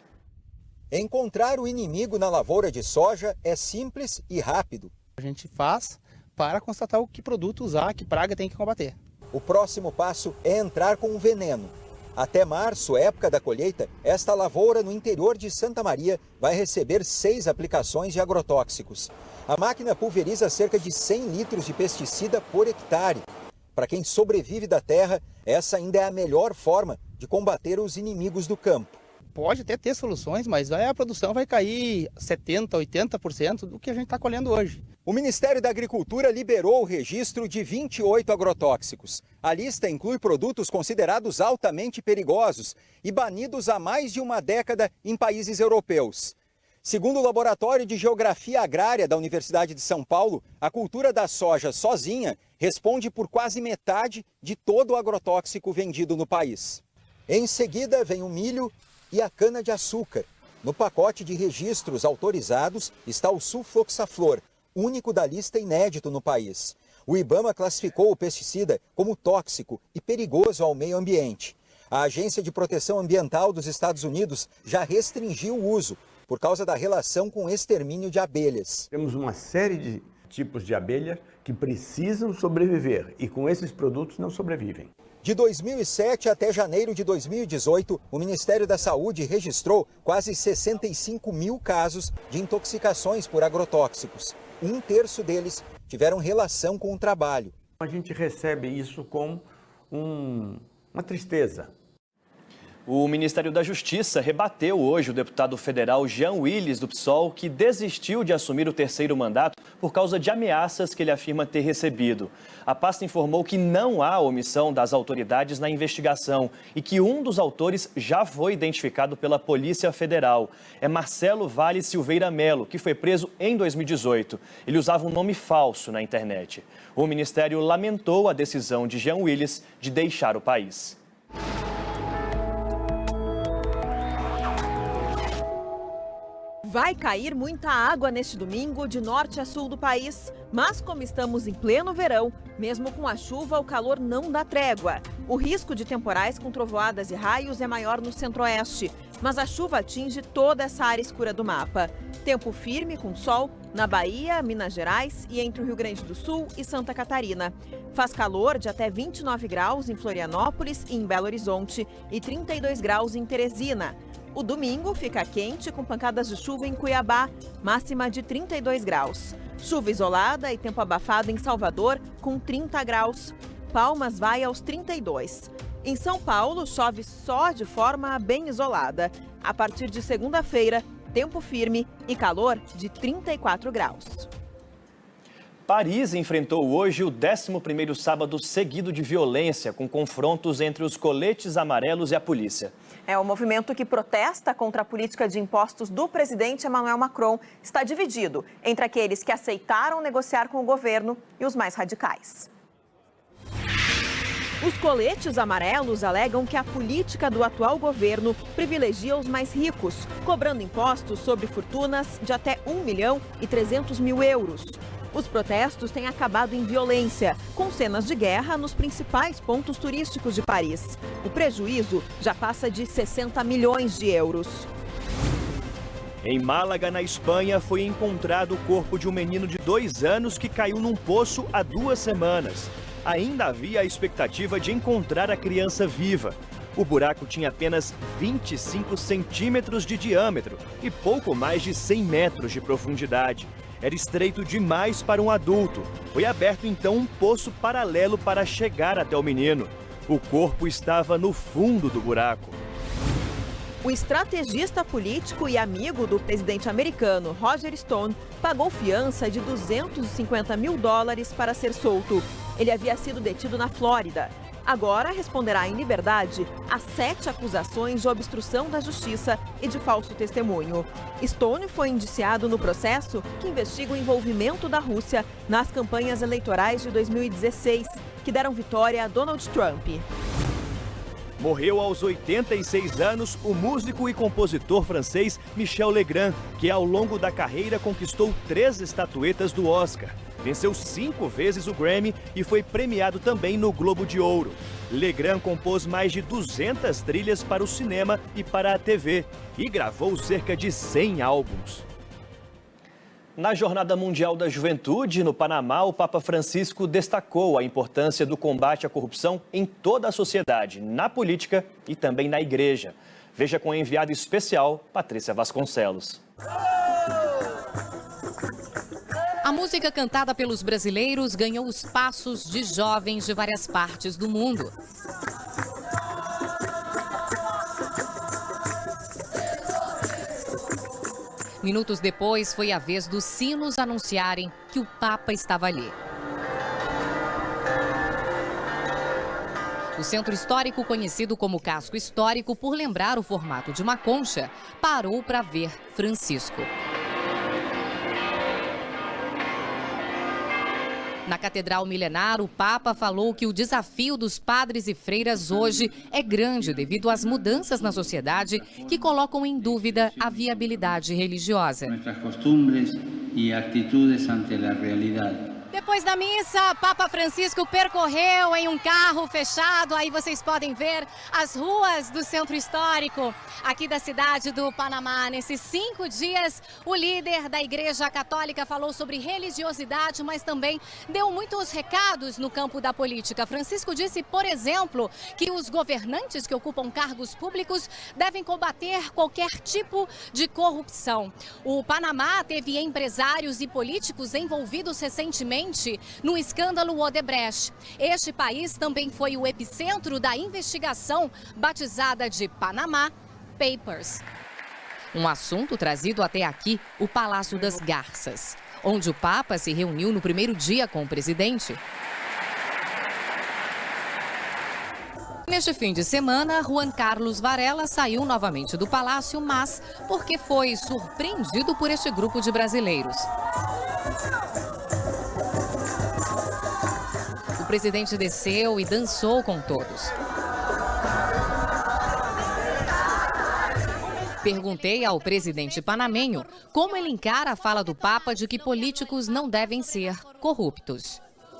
Encontrar o inimigo na lavoura de soja é simples e rápido. A gente faz para constatar o que produto usar, que praga tem que combater. O próximo passo é entrar com o veneno. Até março, época da colheita, esta lavoura no interior de Santa Maria vai receber 6 aplicações de agrotóxicos. A máquina pulveriza cerca de 100 litros de pesticida por hectare. Para quem sobrevive da terra, essa ainda é a melhor forma de combater os inimigos do campo. Pode até ter soluções, mas a produção vai cair 70%, 80% do que a gente está colhendo hoje. O Ministério da Agricultura liberou o registro de 28 agrotóxicos. A lista inclui produtos considerados altamente perigosos e banidos há mais de uma década em países europeus. Segundo o Laboratório de Geografia Agrária da Universidade de São Paulo, a cultura da soja sozinha responde por quase metade de todo o agrotóxico vendido no país. Em seguida vem o milho e a cana-de-açúcar. No pacote de registros autorizados está o sulfoxaflor, único da lista inédito no país. O IBAMA classificou o pesticida como tóxico e perigoso ao meio ambiente. A Agência de Proteção Ambiental dos Estados Unidos já restringiu o uso por causa da relação com o extermínio de abelhas. Temos uma série de tipos de abelha que precisam sobreviver e com esses produtos não sobrevivem. De 2007 até janeiro de 2018, o Ministério da Saúde registrou quase 65 mil casos de intoxicações por agrotóxicos. 1/3 deles tiveram relação com o trabalho. A gente recebe isso com uma tristeza. O Ministério da Justiça rebateu hoje o deputado federal Jean Willis, do PSOL, que desistiu de assumir o 3º mandato por causa de ameaças que ele afirma ter recebido. A pasta informou que não há omissão das autoridades na investigação e que um dos autores já foi identificado pela Polícia Federal. É Marcelo Vale Silveira Melo, que foi preso em 2018. Ele usava um nome falso na internet. O Ministério lamentou a decisão de Jean Willis de deixar o país. Vai cair muita água neste domingo de norte a sul do país, mas como estamos em pleno verão, mesmo com a chuva, o calor não dá trégua. O risco de temporais com trovoadas e raios é maior no centro-oeste, mas a chuva atinge toda essa área escura do mapa. Tempo firme com sol na Bahia, Minas Gerais e entre o Rio Grande do Sul e Santa Catarina. Faz calor de até 29 graus em Florianópolis e em Belo Horizonte e 32 graus em Teresina. O domingo fica quente com pancadas de chuva em Cuiabá, máxima de 32 graus. Chuva isolada e tempo abafado em Salvador, com 30 graus. Palmas vai aos 32. Em São Paulo, chove só de forma bem isolada. A partir de segunda-feira, tempo firme e calor de 34 graus. Paris enfrentou hoje o 11º sábado seguido de violência, com confrontos entre os coletes amarelos e a polícia. É o movimento que protesta contra a política de impostos do presidente Emmanuel Macron está dividido entre aqueles que aceitaram negociar com o governo e os mais radicais. Os coletes amarelos alegam que a política do atual governo privilegia os mais ricos, cobrando impostos sobre fortunas de até 1.300.000 euros. Os protestos têm acabado em violência, com cenas de guerra nos principais pontos turísticos de Paris. O prejuízo já passa de 60 milhões de euros. Em Málaga, na Espanha, foi encontrado o corpo de um menino de 2 anos que caiu num poço há 2 semanas. Ainda havia a expectativa de encontrar a criança viva. O buraco tinha apenas 25 centímetros de diâmetro e pouco mais de 100 metros de profundidade. Era estreito demais para um adulto. Foi aberto então um poço paralelo para chegar até o menino. O corpo estava no fundo do buraco. O estrategista político e amigo do presidente americano, Roger Stone, pagou fiança de $250 mil para ser solto. Ele havia sido detido na Flórida. Agora responderá em liberdade a 7 acusações de obstrução da justiça e de falso testemunho. Stone foi indiciado no processo que investiga o envolvimento da Rússia nas campanhas eleitorais de 2016, que deram vitória a Donald Trump. Morreu aos 86 anos o músico e compositor francês Michel Legrand, que ao longo da carreira conquistou 3 estatuetas do Oscar. Venceu 5 vezes o Grammy e foi premiado também no Globo de Ouro. Legrand compôs mais de 200 trilhas para o cinema e para a TV e gravou cerca de 100 álbuns. Na Jornada Mundial da Juventude, no Panamá, o Papa Francisco destacou a importância do combate à corrupção em toda a sociedade, na política e também na igreja. Veja com a enviada especial, Patrícia Vasconcelos. A música cantada pelos brasileiros ganhou os passos de jovens de várias partes do mundo. Minutos depois, foi a vez dos sinos anunciarem que o Papa estava ali. O centro histórico, conhecido como Casco Histórico por lembrar o formato de uma concha, parou para ver Francisco. Na Catedral Milenar, o Papa falou que o desafio dos padres e freiras hoje é grande devido às mudanças na sociedade que colocam em dúvida a viabilidade religiosa. Nossas costumbres e atitudes ante a realidade. Depois da missa, Papa Francisco percorreu em um carro fechado. Aí vocês podem ver as ruas do centro histórico aqui da cidade do Panamá. Nesses 5 dias, o líder da Igreja Católica falou sobre religiosidade, mas também deu muitos recados no campo da política. Francisco disse, por exemplo, que os governantes que ocupam cargos públicos devem combater qualquer tipo de corrupção. O Panamá teve empresários e políticos envolvidos recentemente no escândalo Odebrecht. Este país também foi o epicentro da investigação batizada de Panama Papers. Um assunto trazido até aqui, o Palácio das Garças, onde o Papa se reuniu no primeiro dia com o presidente. Neste fim de semana, Juan Carlos Varela saiu novamente do palácio, mas porque foi surpreendido por este grupo de brasileiros. O presidente desceu e dançou com todos. Perguntei ao presidente panamenho como ele encara a fala do Papa de que políticos não devem ser corruptos.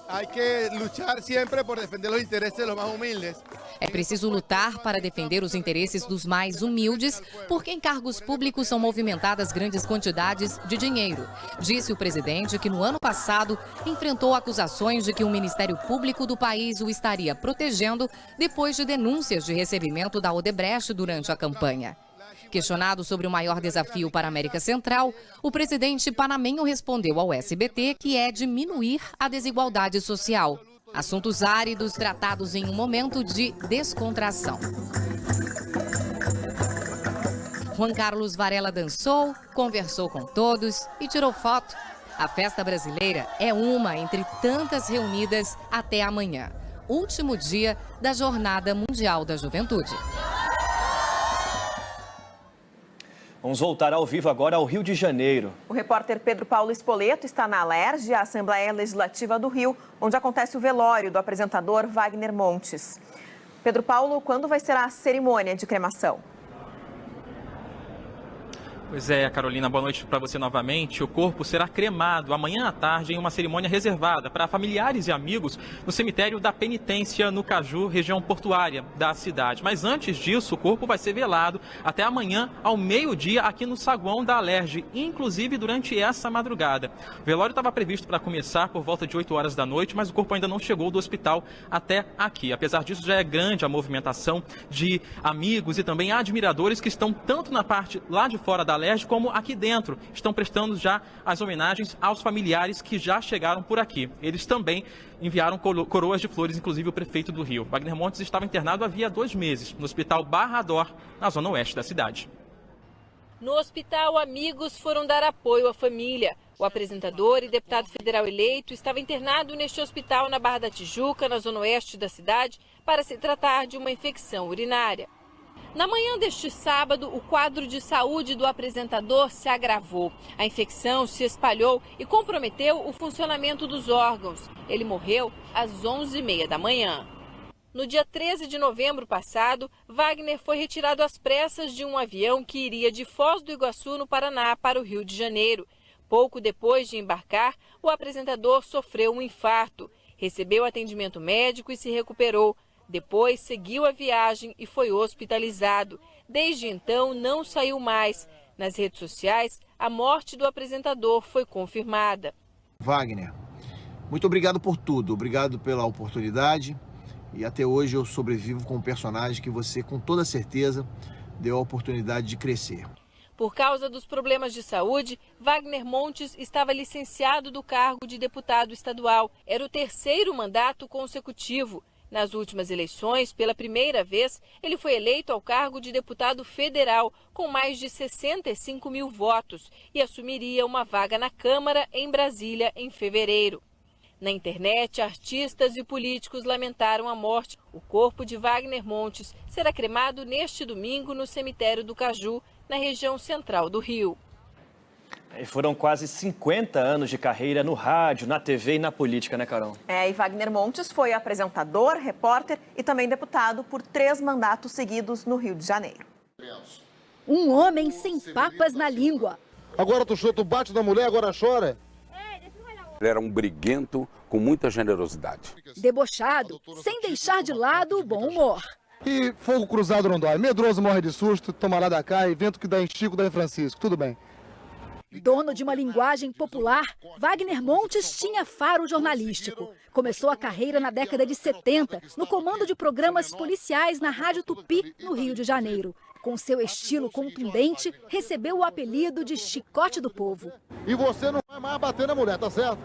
Hay que luchar siempre por defender los intereses de los más humildes. É preciso lutar para defender os interesses dos mais humildes, porque em cargos públicos são movimentadas grandes quantidades de dinheiro. Disse o presidente que no ano passado enfrentou acusações de que o Ministério Público do país o estaria protegendo depois de denúncias de recebimento da Odebrecht durante a campanha. Questionado sobre o maior desafio para a América Central, o presidente panamenho respondeu ao SBT que é diminuir a desigualdade social. Assuntos áridos tratados em um momento de descontração. Juan Carlos Varela dançou, conversou com todos e tirou foto. A festa brasileira é uma entre tantas reunidas até amanhã, último dia da Jornada Mundial da Juventude. Vamos voltar ao vivo agora ao Rio de Janeiro. O repórter Pedro Paulo Espoleto está na Alerj, a Assembleia Legislativa do Rio, onde acontece o velório do apresentador Wagner Montes. Pedro Paulo, quando vai ser a cerimônia de cremação? Pois é, Carolina, boa noite para você novamente. O corpo será cremado amanhã à tarde em uma cerimônia reservada para familiares e amigos no cemitério da Penitência, no Caju, região portuária da cidade. Mas antes disso, o corpo vai ser velado até amanhã ao meio-dia aqui no saguão da Alerj, inclusive durante essa madrugada. O velório estava previsto para começar por volta de 8 horas da noite, mas o corpo ainda não chegou do hospital até aqui. Apesar disso, já é grande a movimentação de amigos e também admiradores que estão tanto na parte lá de fora da Alerj como aqui dentro. Estão prestando já as homenagens aos familiares que já chegaram por aqui. Eles também enviaram coroas de flores, inclusive o prefeito do Rio. Wagner Montes estava internado havia 2 meses no Hospital Barra d'Or, na zona oeste da cidade. No hospital, amigos foram dar apoio à família. O apresentador e deputado federal eleito estava internado neste hospital na Barra da Tijuca, na zona oeste da cidade, para se tratar de uma infecção urinária. Na manhã deste sábado, o quadro de saúde do apresentador se agravou. A infecção se espalhou e comprometeu o funcionamento dos órgãos. Ele morreu às 11h30 da manhã. No dia 13 de novembro passado, Wagner foi retirado às pressas de um avião que iria de Foz do Iguaçu, no Paraná, para o Rio de Janeiro. Pouco depois de embarcar, o apresentador sofreu um infarto. Recebeu atendimento médico e se recuperou. Depois seguiu a viagem e foi hospitalizado. Desde então não saiu mais. Nas redes sociais, a morte do apresentador foi confirmada. Wagner, muito obrigado por tudo, obrigado pela oportunidade e até hoje eu sobrevivo com um personagem que você com toda certeza deu a oportunidade de crescer. Por causa dos problemas de saúde, Wagner Montes estava licenciado do cargo de deputado estadual. Era o 3º mandato consecutivo. Nas últimas eleições, pela primeira vez, ele foi eleito ao cargo de deputado federal, com mais de 65 mil votos, e assumiria uma vaga na Câmara, em Brasília, em fevereiro. Na internet, artistas e políticos lamentaram a morte. O corpo de Wagner Montes será cremado neste domingo no cemitério do Caju, na região central do Rio. E foram quase 50 anos de carreira no rádio, na TV e na política, né, Carol? E Wagner Montes foi apresentador, repórter e também deputado por 3 mandatos seguidos no Rio de Janeiro. Um homem sem papas na língua. Agora tu bate na mulher, agora chora. Ele era um briguento com muita generosidade. Debochado, sem deixar de lado o bom humor. E fogo cruzado não dói. Medroso morre de susto, toma lá da cá e vento que dá em Chico, dá em Francisco. Tudo bem. Dono de uma linguagem popular, Wagner Montes tinha faro jornalístico. Começou a carreira na década de 70, no comando de programas policiais na Rádio Tupi, no Rio de Janeiro. Com seu estilo contundente, recebeu o apelido de Chicote do Povo. E você não vai mais bater na mulher, tá certo?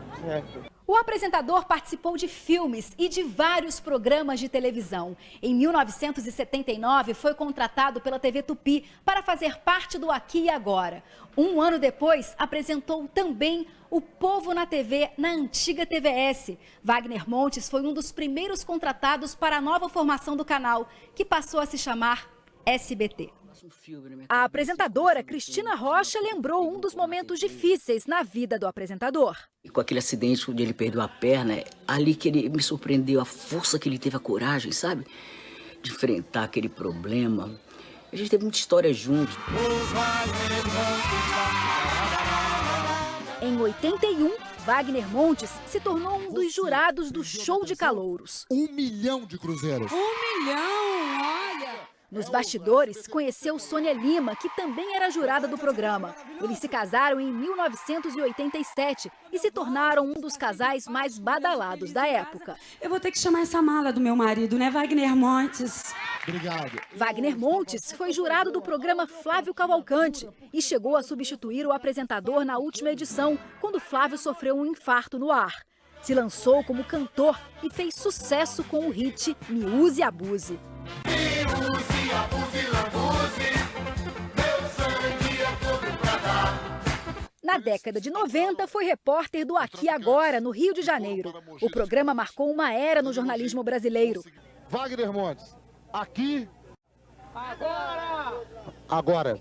O apresentador participou de filmes e de vários programas de televisão. Em 1979, foi contratado pela TV Tupi para fazer parte do Aqui e Agora. Um ano depois, apresentou também O Povo na TV, na antiga TVS. Wagner Montes foi um dos primeiros contratados para a nova formação do canal, que passou a se chamar SBT. A apresentadora Cristina Rocha lembrou um dos momentos difíceis na vida do apresentador. E com aquele acidente onde ele perdeu a perna, ali que ele me surpreendeu, a força que ele teve, a coragem, sabe? De enfrentar aquele problema. A gente teve muita história juntos. Em 81, Wagner Montes se tornou um dos jurados do Show de Calouros. 1 milhão de cruzeiros. 1 milhão, olha! Nos bastidores, conheceu Sônia Lima, que também era jurada do programa. Eles se casaram em 1987 e se tornaram um dos casais mais badalados da época. Eu vou ter que chamar essa mala do meu marido, né, Wagner Montes? Obrigado. Wagner Montes foi jurado do programa Flávio Cavalcante e chegou a substituir o apresentador na última edição, quando Flávio sofreu um infarto no ar. Se lançou como cantor e fez sucesso com o hit Me Use e Abuse. Na década de 90, foi repórter do Aqui e Agora, no Rio de Janeiro. O programa marcou uma era no jornalismo brasileiro. Wagner Montes, aqui, agora.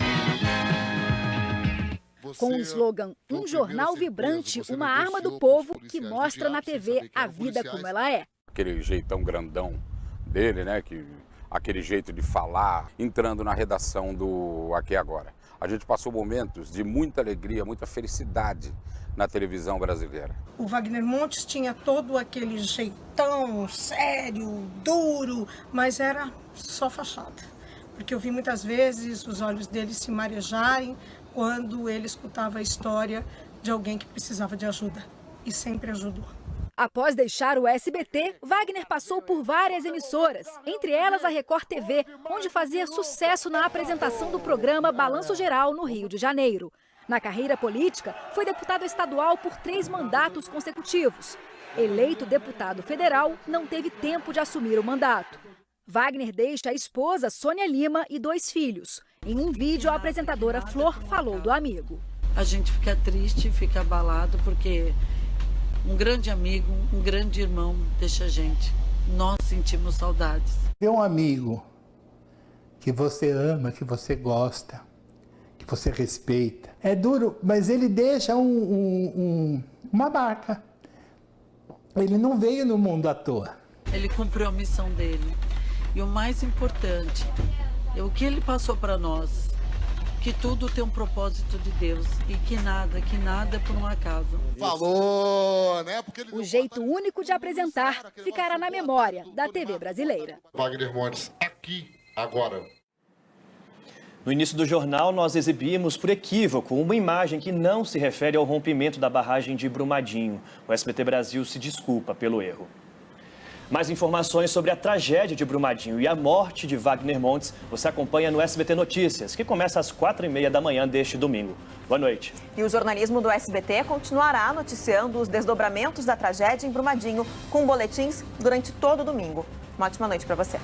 Com o slogan Um Jornal Vibrante, uma arma do povo que mostra na TV a vida como ela é. Aquele jeitão grandão dele, né, que aquele jeito de falar, entrando na redação do Aqui e Agora. A gente passou momentos de muita alegria, muita felicidade na televisão brasileira. O Wagner Montes tinha todo aquele jeitão sério, duro, mas era só fachada. Porque eu vi muitas vezes os olhos dele se marejarem quando ele escutava a história de alguém que precisava de ajuda. E sempre ajudou. Após deixar o SBT, Wagner passou por várias emissoras, entre elas a Record TV, onde fazia sucesso na apresentação do programa Balanço Geral no Rio de Janeiro. Na carreira política, foi deputado estadual por 3 mandatos consecutivos. Eleito deputado federal, não teve tempo de assumir o mandato. Wagner deixa a esposa, Sônia Lima, e 2 filhos. Em um vídeo, a apresentadora Flor falou do amigo. A gente fica triste, fica abalado, porque um grande amigo, um grande irmão deixa a gente. Nós sentimos saudades. Ter um amigo que você ama, que você gosta, que você respeita. É duro, mas ele deixa uma marca. Ele não veio no mundo à toa. Ele cumpriu a missão dele. E o mais importante, é o que ele passou para nós. Que tudo tem um propósito de Deus e que nada é por um acaso. Falou, né? O jeito único de apresentar ficará na memória da TV brasileira. Wagner Montes, aqui, agora. No início do jornal, nós exibimos, por equívoco, uma imagem que não se refere ao rompimento da barragem de Brumadinho. O SBT Brasil se desculpa pelo erro. Mais informações sobre a tragédia de Brumadinho e a morte de Wagner Montes você acompanha no SBT Notícias, que começa às 4h30 da manhã deste domingo. Boa noite. E o jornalismo do SBT continuará noticiando os desdobramentos da tragédia em Brumadinho, com boletins durante todo o domingo. Uma ótima noite para você.